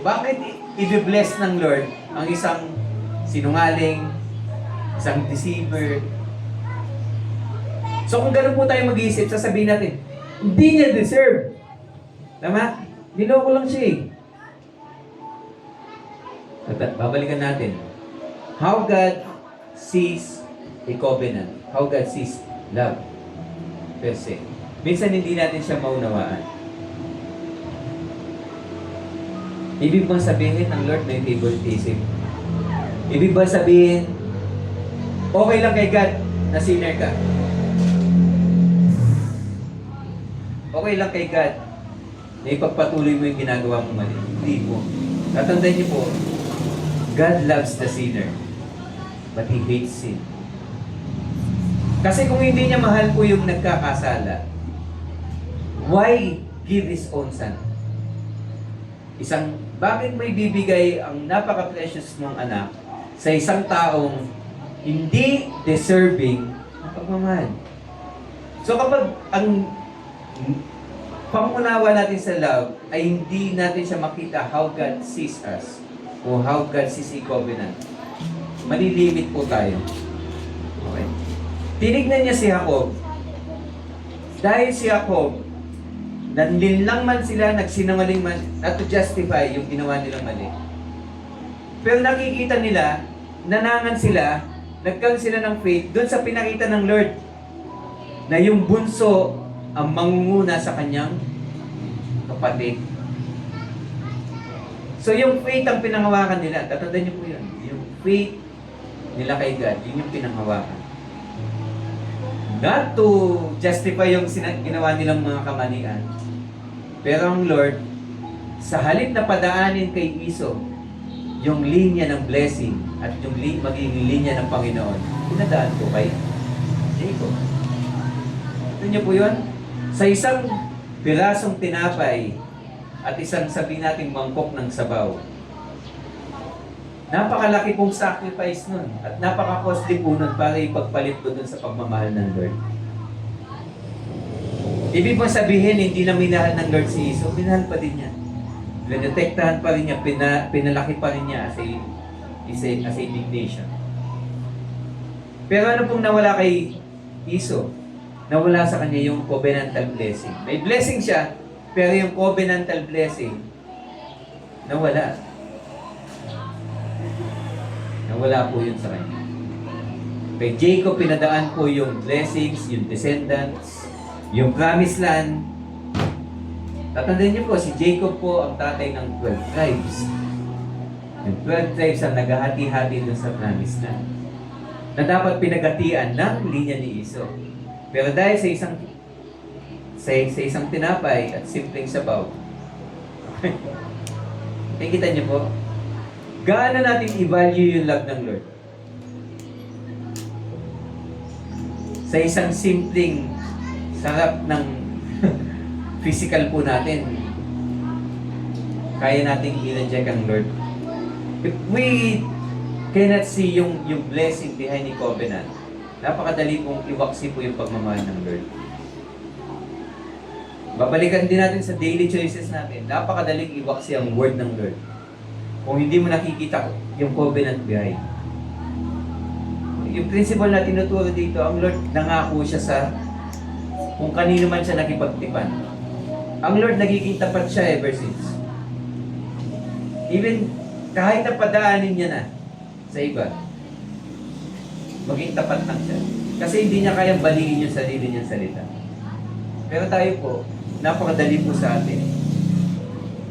bakit i-bless ng Lord ang isang sinungaling, isang deceiver? So kung ganun po tayo mag-iisip, sasabihin natin, hindi niya deserve. Tama? Niloko lang siya eh. At babalikan natin. How God sees a covenant. How God sees love. Per se. Minsan hindi natin siya maunawaan. Ibig bang sabihin ng Lord may favoritism? Ibig bang sabihin, okay lang kay God na sinner ka? Okay lang kay God na ipagpatuloy mo yung ginagawa mo mali? hindi po. Tatandaan niyo po, God loves the sinner, but He hates sin. Kasi kung hindi niya mahal po yung nagkakasala, why give His own Son? Bakit may bibigay ang napaka-precious mong anak sa isang taong hindi deserving ng pagmamahal? So kapag ang pangunawa natin sa love ay hindi natin siya makita how God sees us o how God sees a covenant, malilimit po tayo. Okay? Tinignan niya si Jacob. Dahil si Jacob, nanlinlang man sila, nagsinungaling man, not to justify yung ginawa nilang mali. Pero nakikita nila, nanangan sila, nagkaroon sila ng faith doon sa pinakita ng Lord na yung bunso ang mangunguna sa kanyang kapatid. So yung faith ang pinangawakan nila. Tatandaan niyo po yun. Yung faith nila kay God, yun yung pinangawakan. Not to justify yung ginawa nilang mga kamalian. Pero ang Lord, sa halip na padaanin kay Iso, yung linya ng blessing at yung magiging linya ng Panginoon, pinadaan ko kay Jacob. Ito niyo po yun? Sa isang pirasong tinapay at isang sabihin nating mangkok ng sabaw, napakalaki pong sacrifice nun at napaka-costly po nun para ipagpalit ko dun sa pagmamahal ng Lord. Ibig pong sabihin, hindi na minahal ng Lord si Iso, minahal pa din niya. Pinadetektahan pa rin niya, pinalaki pa rin niya as a big nation. Pero ano pong nawala kay Iso? Nawala sa kanya yung covenantal blessing. May blessing siya, pero yung covenantal blessing, nawala. Nawala po yun sa kanya. Kay Jacob, pinadaan po yung blessings, yung descendants, yung promised land. Tatandaan niyo po, si Jacob po ang tatay ng 12 tribes. Yung 12 tribes ang naghahati-hati dun sa promised land, na dapat pinagatian ng linya ni Iso. Pero dahil sa isang tinapay at simpleng sabaw, nakikita niyo po, gaano natin i-value yung love ng Lord? Sa isang simpleng sarap ng physical po natin, kaya nating i-reject ang Lord. If we cannot see yung blessing behind the covenant, napakadali pong iwaksi po yung pagmamahal ng Lord. Babalikan din natin sa daily choices natin. Napakadaling iwaksi ang word ng Lord kung hindi mo nakikita yung covenant behind. Yung principle na tinuturo dito, ang Lord nangako siya sa kung kanino man siya nakipagtipan. Ang Lord nagiging tapat siya ever since. Even kahit na padaanin niya na sa iba, maging tapat lang siya. Kasi hindi niya kayang baliin yung sarili niyang salita. Pero tayo po, napakadali po sa atin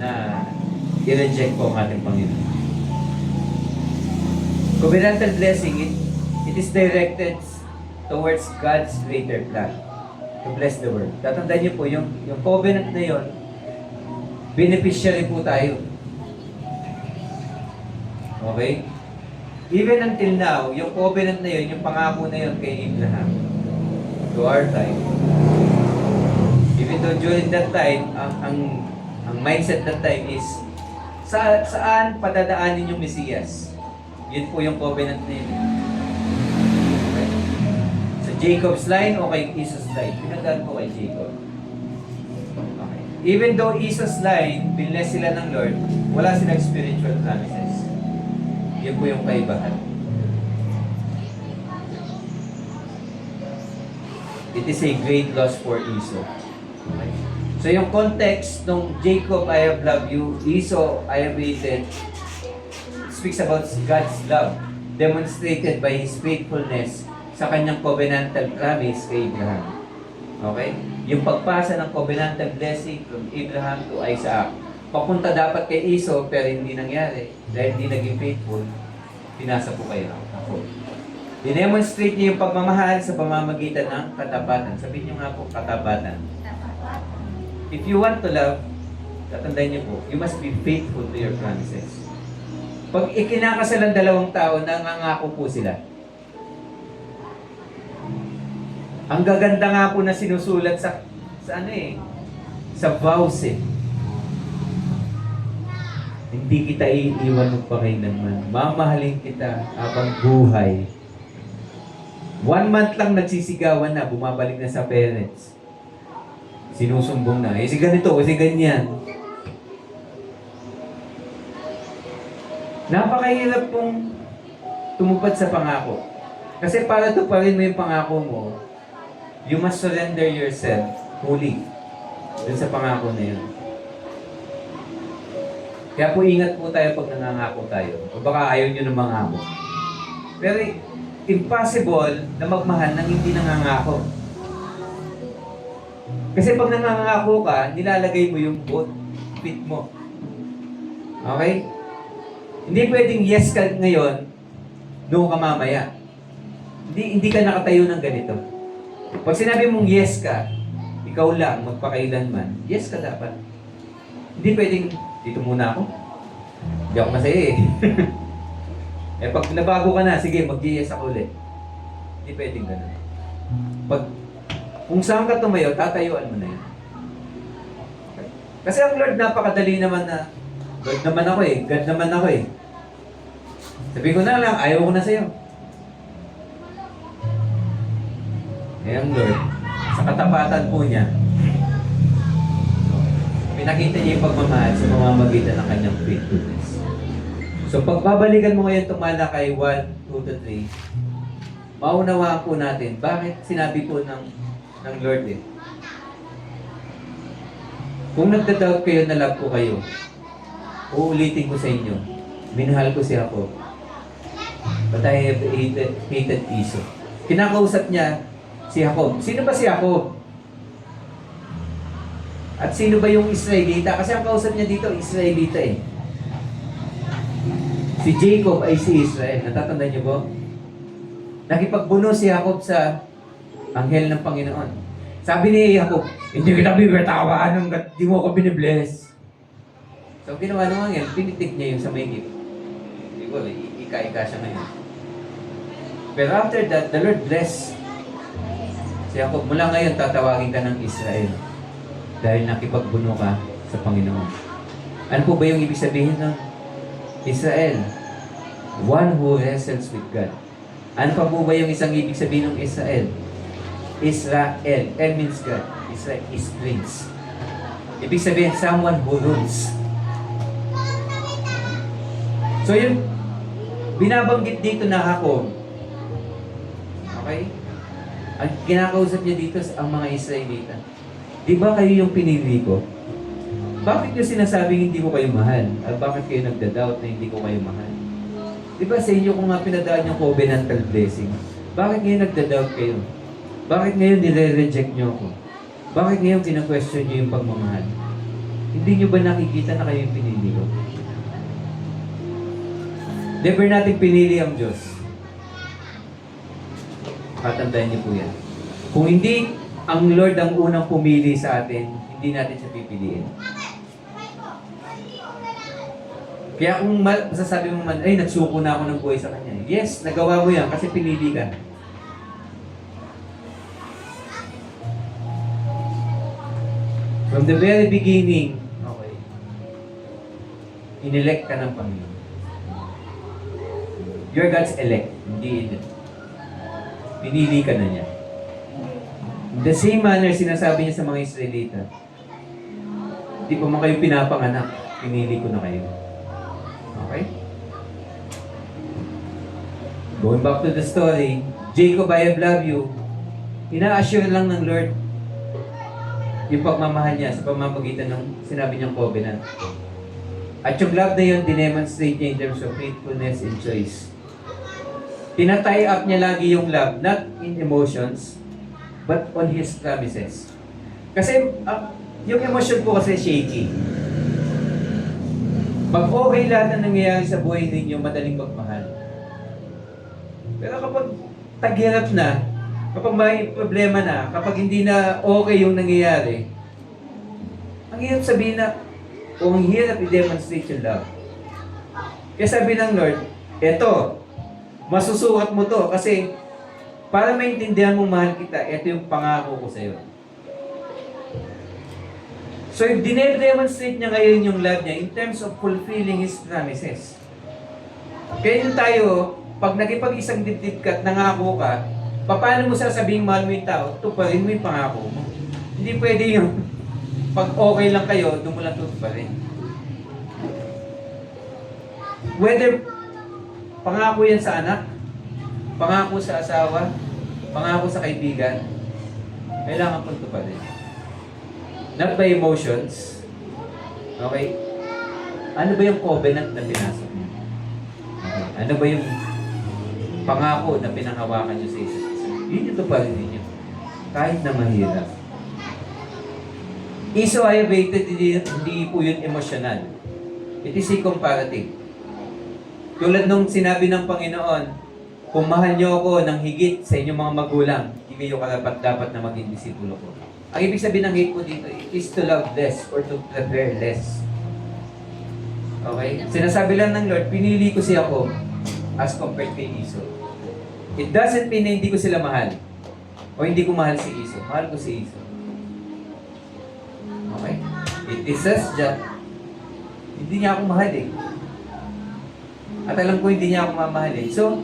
na i-reject po ang ating Panginoon. Covenantal blessing, it is directed towards God's greater plan to bless the world. Tatandaan niyo po, yung covenant na yon, beneficiary po tayo. Okay? Even until now, yung covenant na yun, yung pangako na yun kay Abraham, to our time. Even though during that time, ang mindset that time is, saan padadaanin yung Mesiyas? Yun po yung covenant na yun. Okay? Sa Jacob's line o kay Esau's line? Pinagdaan po kay Jacob. Okay. Even though Esau's line, binless sila ng Lord, wala silang spiritual promises. Yun po yung kaibahan. It is a great loss for Esau. Okay. So yung context ng Jacob, I have loved you, Esau, I have hated, speaks about God's love demonstrated by His faithfulness sa kanyang covenantal promise kay Abraham. Okay? Yung pagpasa ng covenantal blessing from Abraham to Isaac. Papunta dapat kay Esau pero hindi nangyari dahil hindi naging faithful. Pinasa po kayo ako. Dinemonstrate niya yung pagmamahal sa pamamagitan ng katapatan. Sabihin niyo nga po, katapatan. If you want to love, tatandaan niyo po, you must be faithful to your promises. Pag ikinakasal ang dalawang tao, nangangako po sila. Ang gaganda nga po na sinusulat sa sa vows eh. Hindi kita iiwan magpakailanman. Mamahalin kita habang buhay. 1 month lang nagsisigawan na, bumabalik na sa parents. Sinusumbong na, si ganito, si ganyan. Napakahirap pong tumupad sa pangako. Kasi para tuparin mo yung pangako mo, you must surrender yourself fully dun sa pangako na yun. Kaya po ingat po tayo pag nangangako tayo. O baka ayaw nyo ng mangako. Pero impossible na magmahal nang hindi nangangako. Kasi pag nangangako ka, nilalagay mo yung both feet mo. Okay? Hindi pwedeng yes ka ngayon, no ka mamaya. Hindi ka nakatayo ng ganito. Pag sinabi mong yes ka, ikaw lang, magpakailanman, yes ka dapat. Hindi pwedeng, dito muna ako. Hindi ako masaya eh. Eh pag nabago ka na, sige, mag-yes ako ulit. Hindi pwedeng ganun. Kung saan ka tumayo, tatayuan mo na yun. Okay. Kasi ang Lord, napakadali naman na, Lord naman ako eh, God naman ako eh. Sabi ko na lang, ayaw ko na sa'yo. Eh ang Lord, sa katapatan po niya, pinakita niya yung pagmamahal sa mamamagitan ng kanyang faithfulness. So pagbabalikan mo ngayon tumalakay 1, 2 to 3, maunawaan po natin bakit sinabi po ng Lord eh. Kung nagda-doubt kayo na love ko kayo, uulitin ko sa inyo, minahal ko si Jacob, but I have hated Esau. Kinakausap niya si Jacob. Sino ba si Jacob? At sino ba yung Israelita? Kasi ang kausap niya dito, Israelita eh. Si Jacob ay si Israel. Natatandaan niyo po? Nakipagbuno si Jacob sa anghel ng Panginoon. Sabi ni Jacob, hindi kita bibitawan hanggat di mo ako binibless. So, ginawa ng anghel, pinitik niya yung sa may gift. Hindi ko, ika-ika siya ngayon. Pero after that, the Lord bless si Jacob. Mula ngayon, tatawagin ka ng Israel. Dahil nakipagbuno ka sa Panginoon. Ano po ba yung ibig sabihin ng Israel? One who wrestles with God. Ano pa po ba yung isang ibig sabihin ng Israel? Israel. El means God. Israel is prince. Ibig sabihin, someone who rules. So yung binabanggit dito na Jacob, okay? Ang kinakausap niya dito ang mga Israelita. Di ba kayo yung pinili ko? Bakit nyo sinasabing hindi ko kayo mahal? At bakit kayo nagda-doubt na hindi ko kayo mahal? Di ba sa inyo kung nga pinadaan yung covenantal blessing? Bakit ngayon nagda-doubt kayo? Bakit ngayon nire-reject nyo ako? Bakit ngayon kina-question nyo yung pagmamahal? Hindi nyo ba nakikita na kayo yung pinili ko? Never natin pinili ang Diyos. Tatandaan niyo po yan. Kung hindi ang Lord ang unang pumili sa atin, hindi natin siya pipiliin. Kaya kung masasabi mo man, ay, nagsuko na ako ng buhay sa Kanya. Yes, nagawa mo yan kasi pinili ka. From the very beginning, okay, inelect ka ng Panginoon. You're God's elect, hindi pinili ka na niya. In the same manner, sinasabi niya sa mga Israelita, hindi pa man kayo pinapanganak, pinili ko na kayo. Okay? Going back to the story, Jacob, I have loved you. Ina-assure lang ng Lord yung pagmamahal niya sa pamamagitan ng sinabi niyang covenant. At yung love na yun, dinemonstrate niya in terms of faithfulness and choice. Tinatay up niya lagi yung love, not in emotions, but on His promises. Kasi, yung emotion po kasi shaky. Pag okay lahat na nangyayari sa buhay ninyo, madaling magmahal. Pero kapag taghirap na, kapag may problema na, kapag hindi na okay yung nangyayari, ang hirap sabihin na, kung hirap i-demonstrate yung love. Kaya sabi ng Lord, eto, masusukat mo to kasi para maintindihan mo mahal kita, eto yung pangako ko sa'yo. So, dinedemonstrate niya ngayon yung love niya in terms of fulfilling His promises. Kaya yun tayo, pag nakipag-isang dibdib ka at nangako ka, paano mo sasabihin mahal mo yung tao, tuparin mo yung pangako mo. Hindi pwede yung pag okay lang kayo, doon mo lang tutuparin. Whether pangako yan sa anak, pangako sa asawa, pangako sa kaibigan, kailangan pong tuparin. Not by emotions. Okay? Ano ba yung covenant na pinasok niyo? Okay. Ano ba yung pangako na pinanghawakan niyo sa isa't isa? Yun yung tuparin ninyo. Kahit na mahirap. Iso ayubated, hindi po yun emosyonal. It is a comparative. Tulad nung sinabi ng Panginoon, kung mahal niyo ako ng higit sa inyong mga magulang, hindi kayo karapat-dapat na maging disipulo ko. Ang ibig sabihin ng hate ko dito, it is to love less or to prepare less. Okay? Sinasabi lang ng Lord, pinili ko siya ako as compared kay Iso. It doesn't mean na hindi ko sila mahal. O hindi ko mahal si Iso. Mahal ko si Iso. Okay? It says that hindi niya ako mahal eh. At alam ko hindi niya ako mamahalin. So,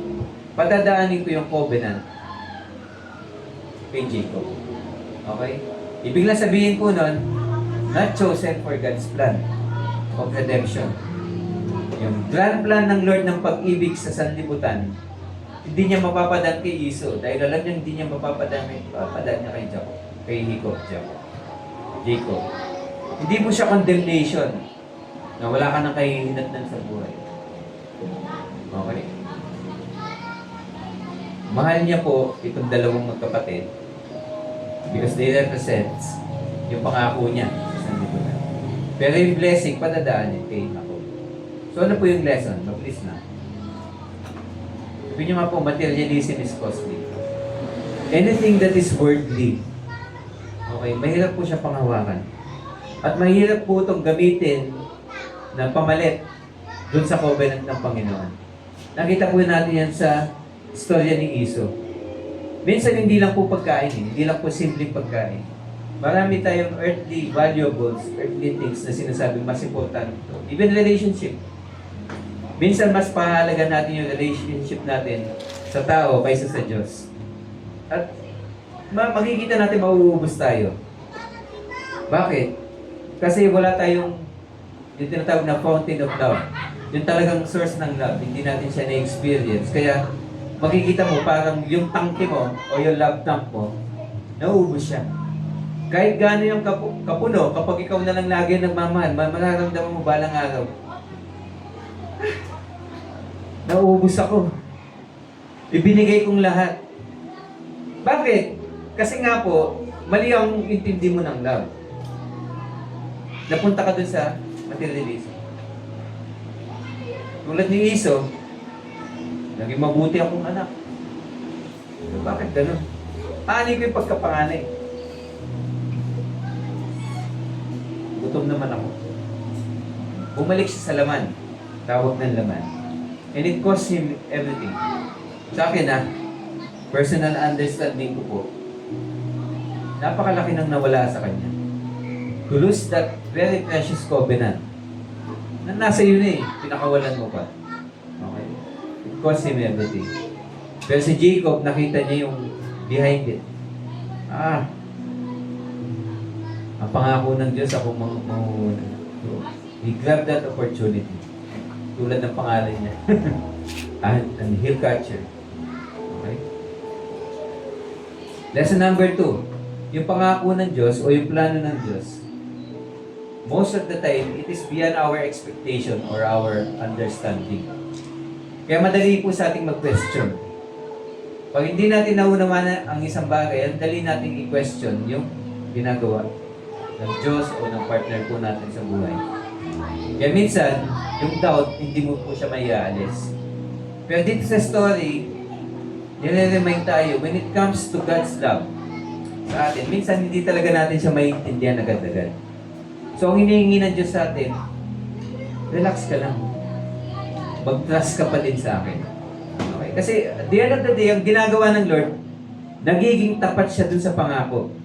patadaanin ko yung covenant kay Jacob. Okay? Ibig lang sabihin po nun, not chosen for God's plan of redemption. Yung grand plan ng Lord ng pag-ibig sa sanlibutan, hindi niya mapapadaan kay Iso dahil alam niya hindi niya mapapadaan niya kay Jacob. Kay Jacob. Hindi mo siya condemnation na wala ka ng kahihinatnan sa buhay. Okay? Mahal niya po itong dalawang magkapatid because they represents yung pangako niya sa sanlibutan. Pero yung blessing, padadaanin kay ako. So ano po yung lesson? Mabilis na. Sabi niyo nga po, materialism is costly. Anything that is worldly, okay, mahirap po siya panghawakan. At mahirap po itong gamitin na pamalit dun sa covenant ng Panginoon. Nakita po natin yan sa istorya ni Iso. Minsan hindi lang po pagkain, hindi lang po simpleng pagkain. Marami tayong earthly valuables, earthly things na sinasabing mas important ito. Even relationship. Minsan mas pahalaga natin yung relationship natin sa tao kaysa sa Diyos. At makikita natin mauubos tayo. Bakit? Kasi wala tayong yung tinatawag na fountain of love. Yung talagang source ng love, hindi natin siya na-experience. Kaya makikita mo parang yung tangke mo o yung love tank mo, nauubos siya. Kahit gaano yung kapuno, kapag ikaw na lang lagi nagmamahal, mararamdaman mo balang araw, nauubos ako. Ibinigay kong lahat. Bakit? Kasi nga po, mali ang intindi mo ng love. Napunta ka dun sa materialism. Tulad ni Iso, naging mabuti akong anak. So, bakit ganun? Aanin ko yung pagkapanganay. Gutom naman ako. Bumalik siya sa laman. Tawag ng laman. And it cost him everything. Sa akin personal understanding ko po, napakalaki nang nawala sa kanya. To lose that very precious covenant na nasa iyo na pinakawalan mo pa. Okay? It cost him everything. Pero si Jacob, nakita niya yung behind it. Ang pangako ng Diyos ako mauna. So, he grabbed that opportunity. Tulad ng pangalan niya. and he'll catcher. Okay? Lesson number 2. Yung pangako ng Diyos o yung plano ng Diyos, most of the time, it is beyond our expectation or our understanding. Kaya madali po sa ating mag-question. Pag hindi natin naunawanan ang isang bagay, ang dali nating i-question yung ginagawa ng Diyos o ng partner po natin sa buhay. Kaya minsan, yung doubt, hindi mo po siya maiaalis. Pero dito sa story, nire-remind tayo, when it comes to God's love sa atin, minsan hindi talaga natin siya maiintindihan agad-agad. So So, ang hinihingi ng Diyos sa atin, relax ka lang. Mag-trust ka pa din sa akin. Okay? Kasi, at the end of the day, ang ginagawa ng Lord, nagiging tapat siya dun sa pangako.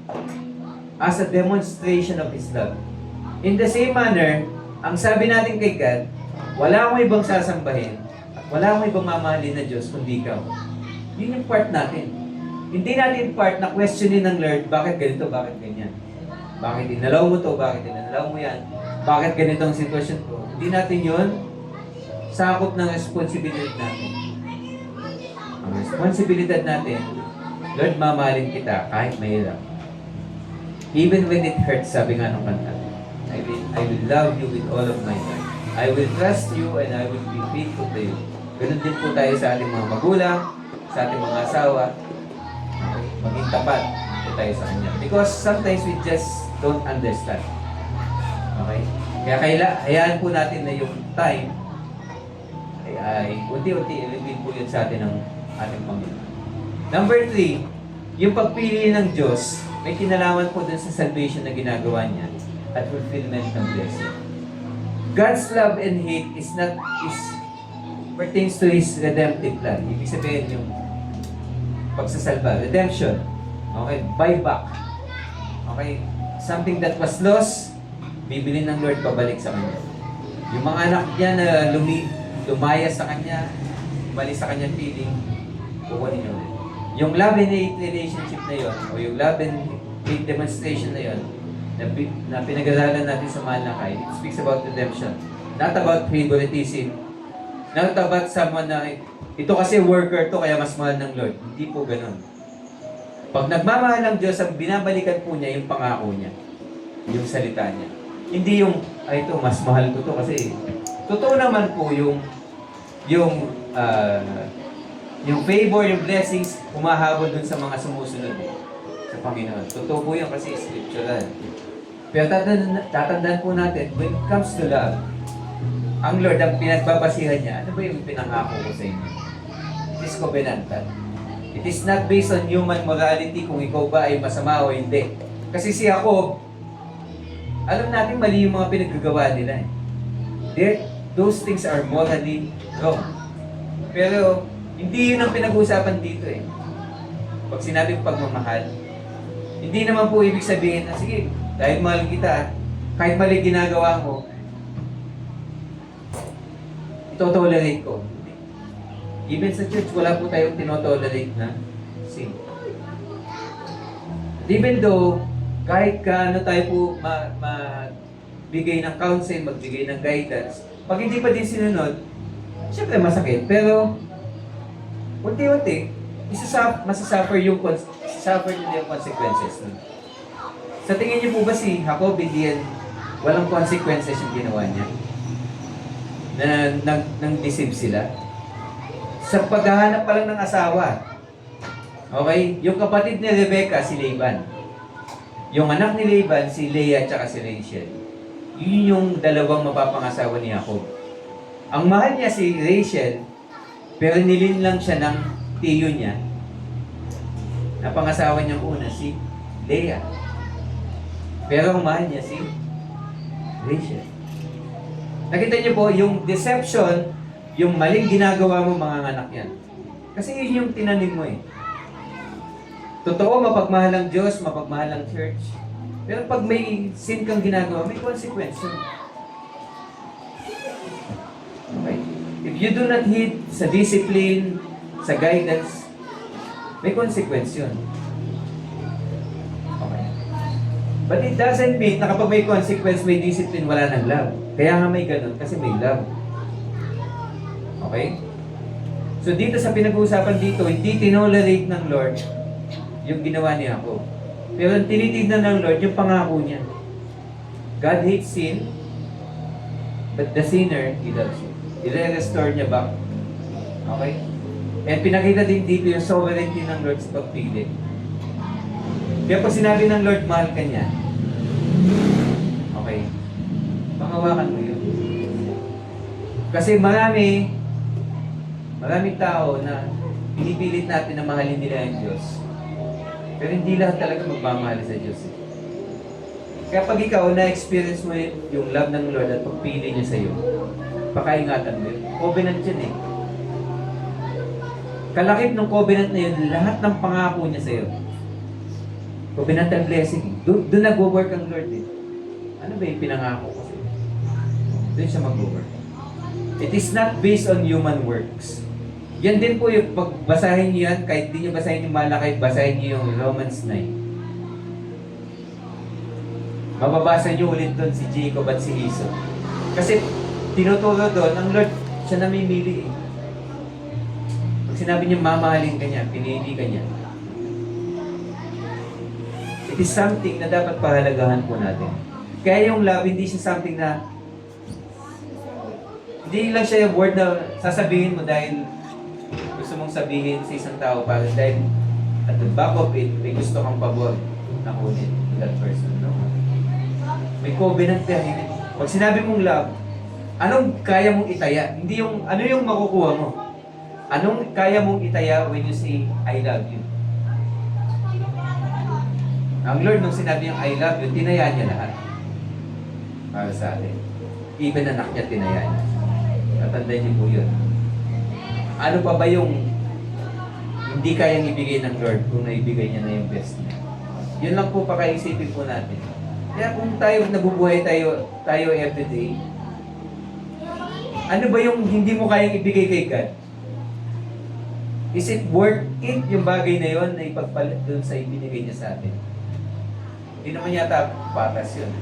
As a demonstration of His love. In the same manner, ang sabi natin kay God, wala akong ibang sasambahin, at wala akong ibang mamahalin na Diyos kundi ikaw. Yun yung part natin. Hindi natin part na questionin ng Lord, bakit ganito, bakit ganyan? Bakit inalaw mo to, bakit inalaw mo yan? Bakit ganito ang sitwasyon ko? Hindi natin yun sakop ng responsibilidad natin. Ang responsibilidad natin, Lord, mamahalin kita kahit mahirap. Even when it hurts, sabi nga nung kanta, I will love you with all of my heart. I will trust you and I will be faithful to you. Ganun din po tayo sa ating mga magulang, sa ating mga asawa. Maging tapat po tayo sa Kanya. Because sometimes we just don't understand. Okay? Kaya hayaan po natin na yung time ay unti-unti ilipin po yun sa atin ng ating Panginoon. Number 3, yung pagpili ng Diyos may kinalaman po dun sa salvation na ginagawa niya at fulfillment ng blessing. God's love and hate pertains to His redemptive plan. Ibig sabihin yung pagsasalba, redemption. Okay, buyback. Okay, something that was lost, bibili ng Lord pabalik sa Kanya. Yung mga anak niya na lumaya sa Kanya, umalis sa Kanyang piling, kukunin niyo ulit. Yung love and hate relationship na yon, o yung love and hate demonstration na yon, na pinag-aralan natin sa Malakay, it speaks about redemption. Not about favoritism. Not about someone na, ito kasi worker to, kaya mas mahal ng Lord. Hindi po ganun. Pag nagmamahal ng Diyos, ang binabalikan po niya yung pangako niya. Yung salita niya. Hindi yung, ito, mas mahal ko to kasi, totoo naman po yung favor, yung blessings, humahabol dun sa mga sumusunod sa Panginoon. Totoo po yun kasi scriptural. Pero tatandaan po natin, when it comes to love, ang Lord, ang pinagbabasihan niya, ano ba yung pinangako ko sa inyo? It is covenantal. It is not based on human morality kung ikaw ba ay masama o hindi. Kasi si Jacob, alam natin mali yung mga pinaggagawa nila. Those things are morally wrong. Pero, hindi yun ang pinag-uusapan dito eh. Pag sinabing pagmamahal, hindi naman po ibig sabihin na, sige, dahil mahal kita, kahit mali ginagawa mo, ito-tolerate ko. Even sa church, wala po tayong tinotolerate na sin. Even though, kahit kaano tayo po magbigay ng counsel, magbigay ng guidance, pag hindi pa din sinunod, syempre masakit. Pero, unti-unti, masasuffer yung consequences. Sa tingin niyo po ba si Jacob, walang consequences yung ginawa niya? Na nang-deceive sila? Sa paghahanap pa lang ng asawa. Okay? Yung kapatid ni Rebecca, si Laban. Yung anak ni Laban, si Leah at si Rachel. Yun yung dalawang mapapangasawa ni Jacob. Ang mahal niya si Rachel, pero nilin lang siya ng tiyo niya. Napangasawa niyang una, si Leah. Pero ang mahal niya si Rachel. Nakita niyo po, yung deception, yung maling ginagawa mo, mga anak yan. Kasi yun yung tinanim mo eh. Totoo, mapagmahal ang Diyos, mapagmahal ang church. Pero pag may sin kang ginagawa, may consequence yun. Okay? If you do not heed sa discipline, sa guidance, may consequence yun. Okay? But it doesn't mean na kapag may consequence, may discipline, wala ng love. Kaya nga may ganun, kasi may love. Okay? So dito sa pinag-uusapan dito, hindi tinolerate ng Lord yung ginawa ni Jacob. Pero ang tinitignan ng Lord, yung pangako niya. God hates sin, but the sinner, He loves you. I-restore niya back. Okay? And pinakita din dito yung sovereignty ng Lord sa pagpili. Kaya pag sinabi ng Lord, mahal ka niya, okay, pangawakan mo yun. Kasi maraming tao na pinipilit natin na mahalin nila ang Diyos. Pero hindi lahat talaga magmamahal sa Diyos. Kaya pag ikaw na-experience mo yung love ng Lord at pagpili niya sa'yo, pakaingatan mo yun. Covenant yun eh. Kalakip ng covenant na yun, lahat ng pangako niya sa'yo. Covenantal blessing. Doon nag-work ang Lord eh. Ano ba yung pinangako ko sa'yo? Doon siya mag-work. It is not based on human works. Yan din po yung pagbasahin niyo yan, kahit di niyo basahin yung Malakay, basahin niyo yung Romans 9. Mababasa niyo ulit doon si Jacob at si Esau. Kasi tinuturo doon, ang Lord, siya namimili eh. Pag sinabi niya mamahalin ka niya, pinili ka niya. It is something na dapat pahalagahan po natin. Kaya yung love, hindi siya something na hindi lang siya yung word na sasabihin mo dahil gusto mong sabihin sa isang tao para dahil at the back of it, may gusto kang pabor na kunin to that person. No? May covenant yan. Pag sinabi mong love, anong kaya mong itaya? Hindi yung, ano yung makukuha mo? Anong kaya mong itaya when you say, I love you? Ang Lord, nung sinabi yung I love you, tinaya niya lahat. Para sa atin. Even anak niya, tinaya niya. Tatandaan niyo po yun. Ano pa ba yung hindi kayang ibigay ng Lord kung naibigay niya na yung best niya? Yun lang po pakaisipin po natin. Kaya kung tayo nabubuhay tayo everyday, ano ba yung hindi mo kayang ibigay kay God? Is it worth it yung bagay na yun na ipagpalit doon sa ibinigay niya sa atin? Hindi naman yata patas yun.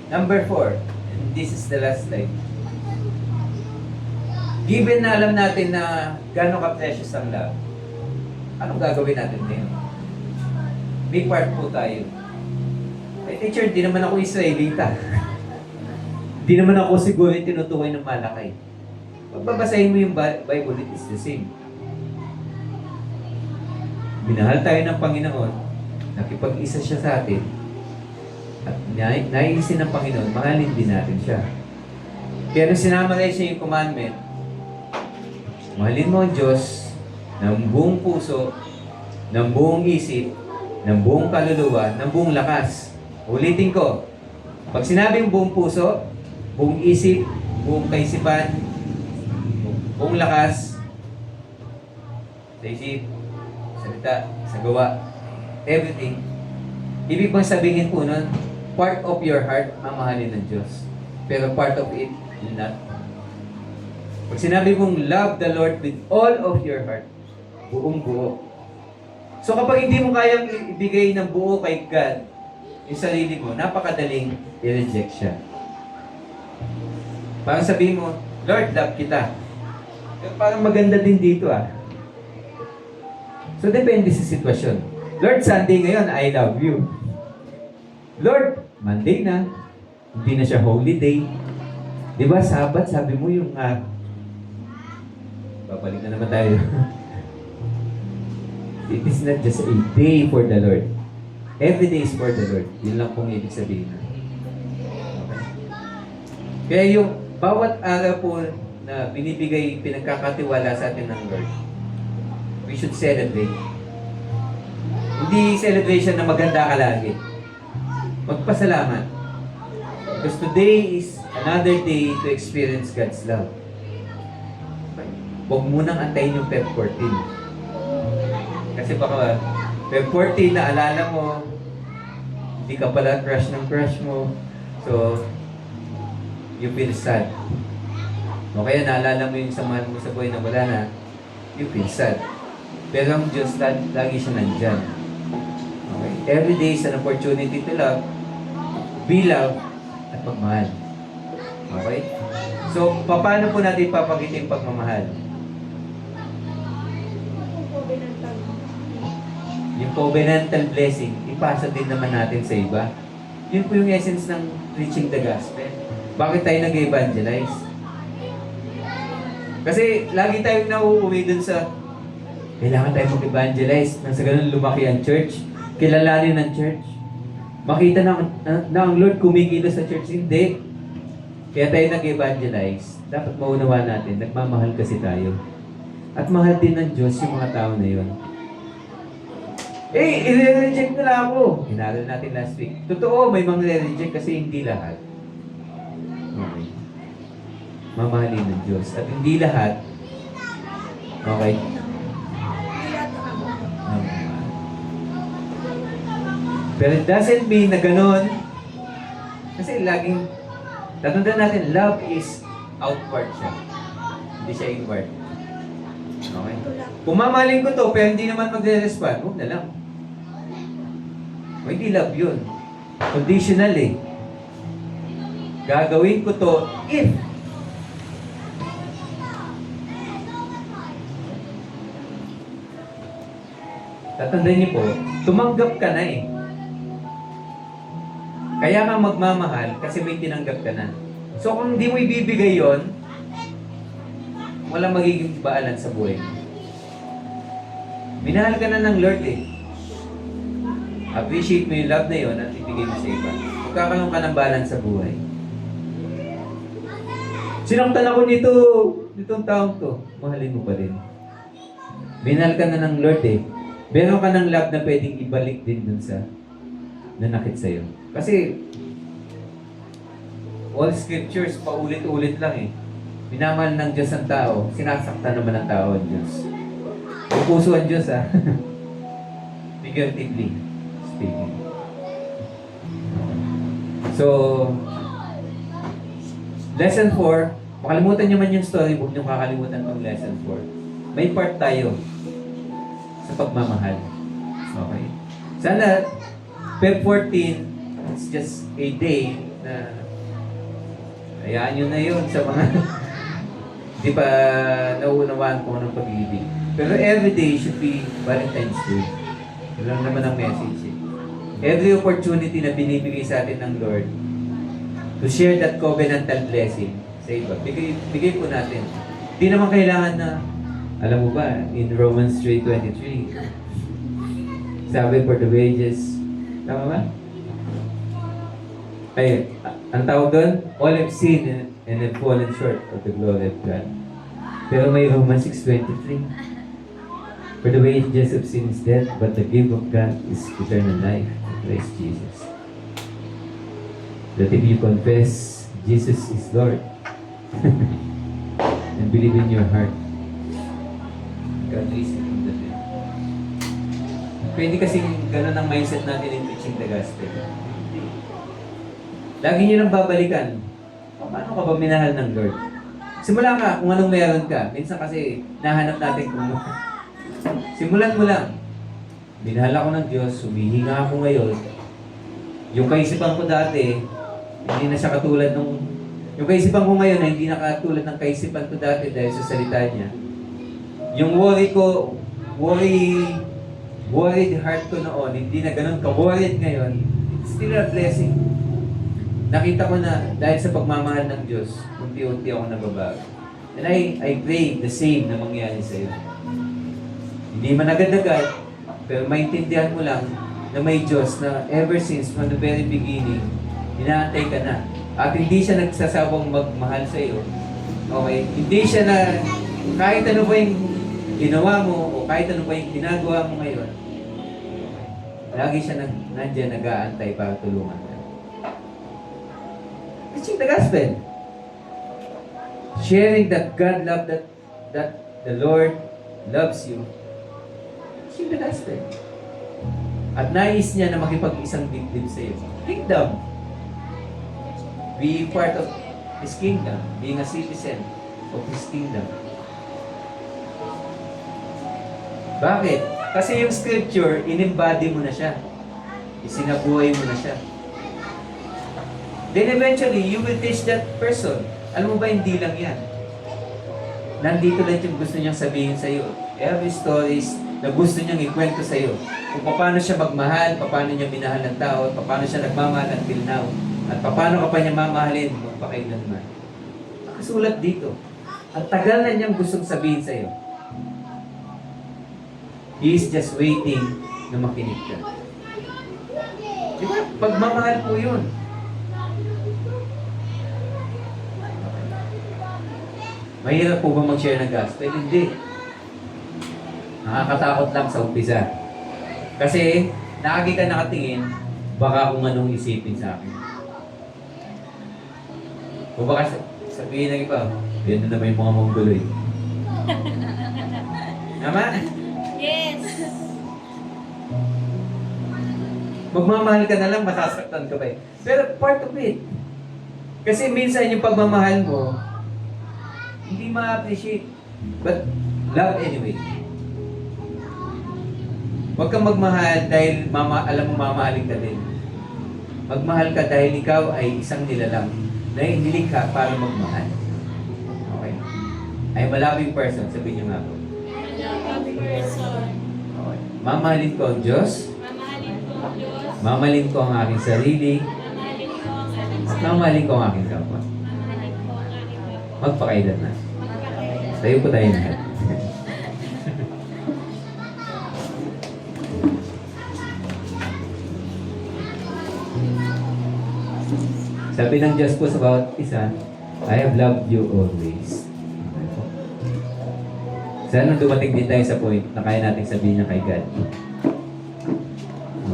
Number 4, and this is the last slide. Given na alam natin na gano'ng ka-precious ang love, anong gagawin natin ngayon? May part po tayo. Eh, teacher, di naman ako Israelita. Di naman ako siguro yung tinutukoy ng Malakay. Pag babasahin mo yung Bible, it is the same. Minahal tayo ng Panginoon, nakipag-isa siya sa atin, at naiisin ng Panginoon, mahalin din natin siya. Kaya nung sinama rin siya yung commandment, mahalin mo ang Diyos ng buong puso, ng buong isip, ng buong kaluluwa, ng buong lakas. Ulitin ko, pag sinabing buong puso, buong isip, buong kaisipan, buong lakas, sa isip, salita, sa gawa, everything, ibig bang sabihin po nun, part of your heart, mamahalin ng Diyos. Pero part of it, will not. Pag sinabi mong love the Lord with all of your heart, buong buo. So kapag hindi mo kayang ibigay ng buo kay God, yung sarili mo, napakadaling i-reject siya. Parang sabihin mo, Lord, love kita. Pero parang maganda din dito ah. So depende sa sitwasyon. Lord, Sunday ngayon, I love you. Lord, Monday na. Hindi na siya holy day. Di ba, Sabat, sabi mo yung babalik na naman tayo. It is not just a day for the Lord. Every day is for the Lord. Yun lang pong ibig sabihin. Okay? Kaya yung bawat araw po na binibigay, pinagkakatiwala sa atin ng Lord, we should celebrate. Hindi celebration na maganda ka lagi. Magpasalamat. Because today is another day to experience God's love. Huwag munang antayin yung Feb 14. Kasi baka Feb 14 na alala mo, hindi ka pala crush ng crush mo. So, you feel sad. O kaya naalala mo yung samahan mo sa buhay na wala na, you feel sad. Pero ang Diyos, lagi siya nandyan. Okay? Every day is an opportunity to love, be loved, at magmahal. Okay? So, paano po natin papagitin yung pagmamahal? Yung covenantal blessing, ipasa din naman natin sa iba. Yun po yung essence ng preaching the gospel. Bakit tayo nag-evangelize? Kasi lagi tayong nauuwi dun sa kailangan tayo mag-evangelize nang sa ganun lumaki ang church, kilalanin ng church. Makita na ang Lord kumikilos sa church. Hindi. Kaya tayo nag-evangelize. Dapat maunawa natin, nagmamahal kasi tayo. At mahal din ng Diyos yung mga tao na yun. i-reject na ako. Hinalo natin last week. Totoo, may mga reject kasi hindi lahat. Okay. Mamahalin ng Diyos. At hindi lahat, okay, pero it doesn't mean na ganun. Kasi laging, tatandaan natin, love is outward siya. Hindi siya inward. Okay? Kung mamahalin ko to, pero hindi naman magre-respond, huwag na lang. O hindi love yun. Conditional eh. Gagawin ko to if tatandaan niyo po, tumanggap ka na eh. Kaya ka magmamahal kasi may tinanggap ka na. So kung hindi mo ibibigay yon, walang magiging baalan sa buhay mo. Minahal ka na ng Lord eh. Appreciate mo yung love na yon at ibigay mo sa iba. Magkakaroon ka ng balance sa buhay. Sinaktan ako nitong taong to. Mahalin mo pa rin. Minahal ka na ng Lord eh. Meron ka ng love na pwedeng ibalik din dun sa nanakit sa'yo. Kasi all scriptures paulit-ulit lang eh. Minamahal ng Diyos ang tao, sinasaktan naman ng tao ang Diyos. Ang puso ang Diyos ah. Figuratively speaking. So, lesson 4, makalimutan nyo man yung story, huwag nyo kakalimutan tong lesson 4. May part tayo sa pagmamahal. Okay. Sana, Feb 14, it's just a day na hayaan nyo na yun sa mga di pa nauunawaan ko ng pag-ibig. Pero every day should be Valentine's Day. Yun lang naman ang message eh. Every opportunity na binibigay sa atin ng Lord to share that covenantal blessing sa iba, bigay po natin. Di naman kailangan na, alam mo ba, in Romans 3:23, sabi for the wages, tama ba? Ay, ang tawag doon, all have sinned and have fallen short of the glory of God. Pero may Romans 6:23, for the wages of sin is death, but the gift of God is eternal life in Christ Jesus. That if you confess Jesus is Lord and believe in your heart, God will receive from the dead. Pwede kasi ganun ang mindset natin in preaching the gospel. Lagi nyo nang babalikan. Paano ka ba minahal ng Lord? Simula ka kung anong meron ka. Minsan kasi nahanap natin kung simulan mo lang. Minahal ako ng Diyos, humihinga ako ngayon. Yung kaisipan ko dati, hindi na siya katulad nung... Yung kaisipan ko ngayon ay hindi na katulad ng kaisipan ko dati dahil sa salita niya. Yung worry ko, worried heart ko noon, hindi na ganun ka-worried ngayon, it's still a blessing. Nakita ko na dahil sa pagmamahal ng Diyos, unti-unti ako nababago. And I pray the same na mangyari sa iyo. Hindi man agad-agad, pero maintindihan mo lang na may Diyos na ever since from the very beginning, inaantay ka na. At hindi siya nagsasabang magmahal sa iyo. Okay? Hindi siya na kahit ano ba yung ginawa mo o kahit ano ba yung ginagawa mo ngayon, lagi siya nandiyan nag-aantay para tulungan ka. Preaching the gospel. Sharing that God love, that the Lord loves you. Preaching the gospel. At nais niya na makipag-isang dibdib sa iyo. Kingdom. Be part of His kingdom. Being a citizen of His kingdom. Bakit? Kasi yung scripture, in-embody mo na siya. Isinabuhay mo na siya. Then eventually, you will teach that person. Alam mo ba, hindi lang yan. Nandito lang yung gusto niyang sabihin sa iyo. Every stories na gusto niyang ikwento sa iyo. Kung paano siya magmahal, paano niya minahal ng tao, paano siya nagmamahal until now, at paano ka pa niya mamahalin magpakailanman. Nakasulat dito. Ang tagal na niyang gustong sabihin sa iyo. He is just waiting na makinig ka. Diba? Pagmamahal po yun. Mahirap po ba mag-share ng gospel? Hindi. Nakakatakot lang sa umpisa. Kasi, lagi ka nakatingin, baka kung anong isipin sa akin. O baka sabihin ng iba, yan na naman yung mga mongoloy. Tama? Yes. Magmamahal ka na lang, masasaktan ka ba eh. Pero part of it. Kasi minsan yung pagmamahal mo, hindi ma-appreciate. But love anyway. Huwag kang magmahal dahil alam mo mamahalin ka din. Magmahal ka dahil ikaw ay isang nilalang na nilikha para magmahal. Okay? Ay malabing person, sabihin niyo nga po. Malabing person. Okay. Mamahalin ko ang Diyos. Mamahalin ko ang Diyos. Mamahalin ko ang aking sarili. Mamahalin ko ang aking At sarili. mamahalin ko ang aking kapwa. Mamahalin ko ang aking kapwa. Magpakailan na. Magpakailan. Tayo po tayo lahat. Sabi ng Diyos po sa bawat isa, I have loved you always. Okay po. Sana dumating din tayo sa point na kaya natin sabihin niya kay God.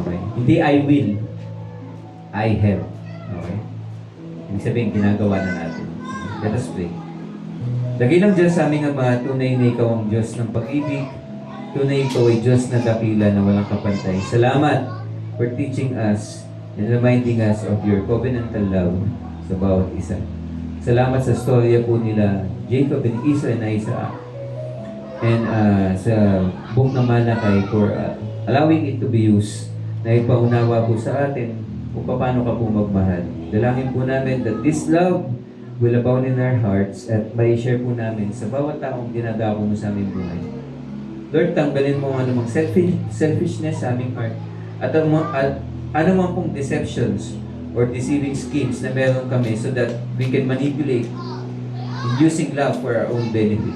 Okay. Hindi I will. I have. Okay. Ibig sabihin, ginagawa na natin. Let us pray. Dakilang Diyos sa aming Ama, tunay na Ikaw ang Diyos ng pag-ibig. Tunay Ikaw ay Diyos na dakila na walang kapantay. Salamat for teaching us and reminding us of your covenantal love sa bawat isa. Salamat sa storya po nila Jacob and Esau and Isaac. And sa book ng Malakay for allowing it to be used na ipaunawa po sa atin kung paano ka po magmahal. Dalangin po namin that this love will abound in our hearts at may share po namin sa bawat taong dinadako mo sa aming buhay. Lord, tanggalin mo ang anumang selfishness sa aming heart at anumang pong deceptions or deceiving schemes na meron kami so that we can manipulate in using love for our own benefit.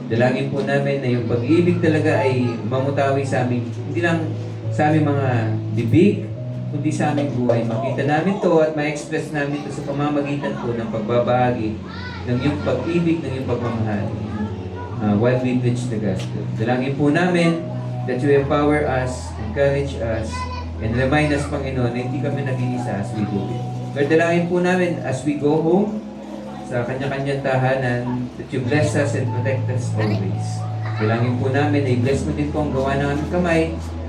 Dalangin po namin na yung pag-ibig talaga ay mamutawi sa aming, hindi lang sa aming mga bibig, kundi sa aming buhay. Makita namin to at ma-express namin to sa pamamagitan po ng pagbabahagi ng iyong pag-ibig, ng iyong pagmamahal while we preach the gospel. Dalangin po namin that you empower us, encourage us, and remind us, Panginoon, na hindi kami nag-iisa as we do it. Lord, dalangin po namin as we go home sa kanya-kanyang tahanan that you bless us and protect us always. Dalangin po namin na i-bless mo din po ang gawa ng aming kamay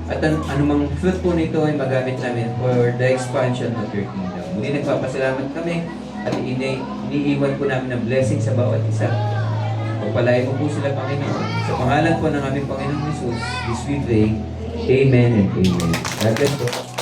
at anumang fruit po nito ay magamit namin for the expansion of your kingdom. Muli nagpapasalamat kami at iniiwan po namin ng blessing sa bawat isa. Pagpalain mo po sila, Panginoon. Sa pangalan po ng aming Panginoong Jesus, this we pray. Amen and amen. God bless po.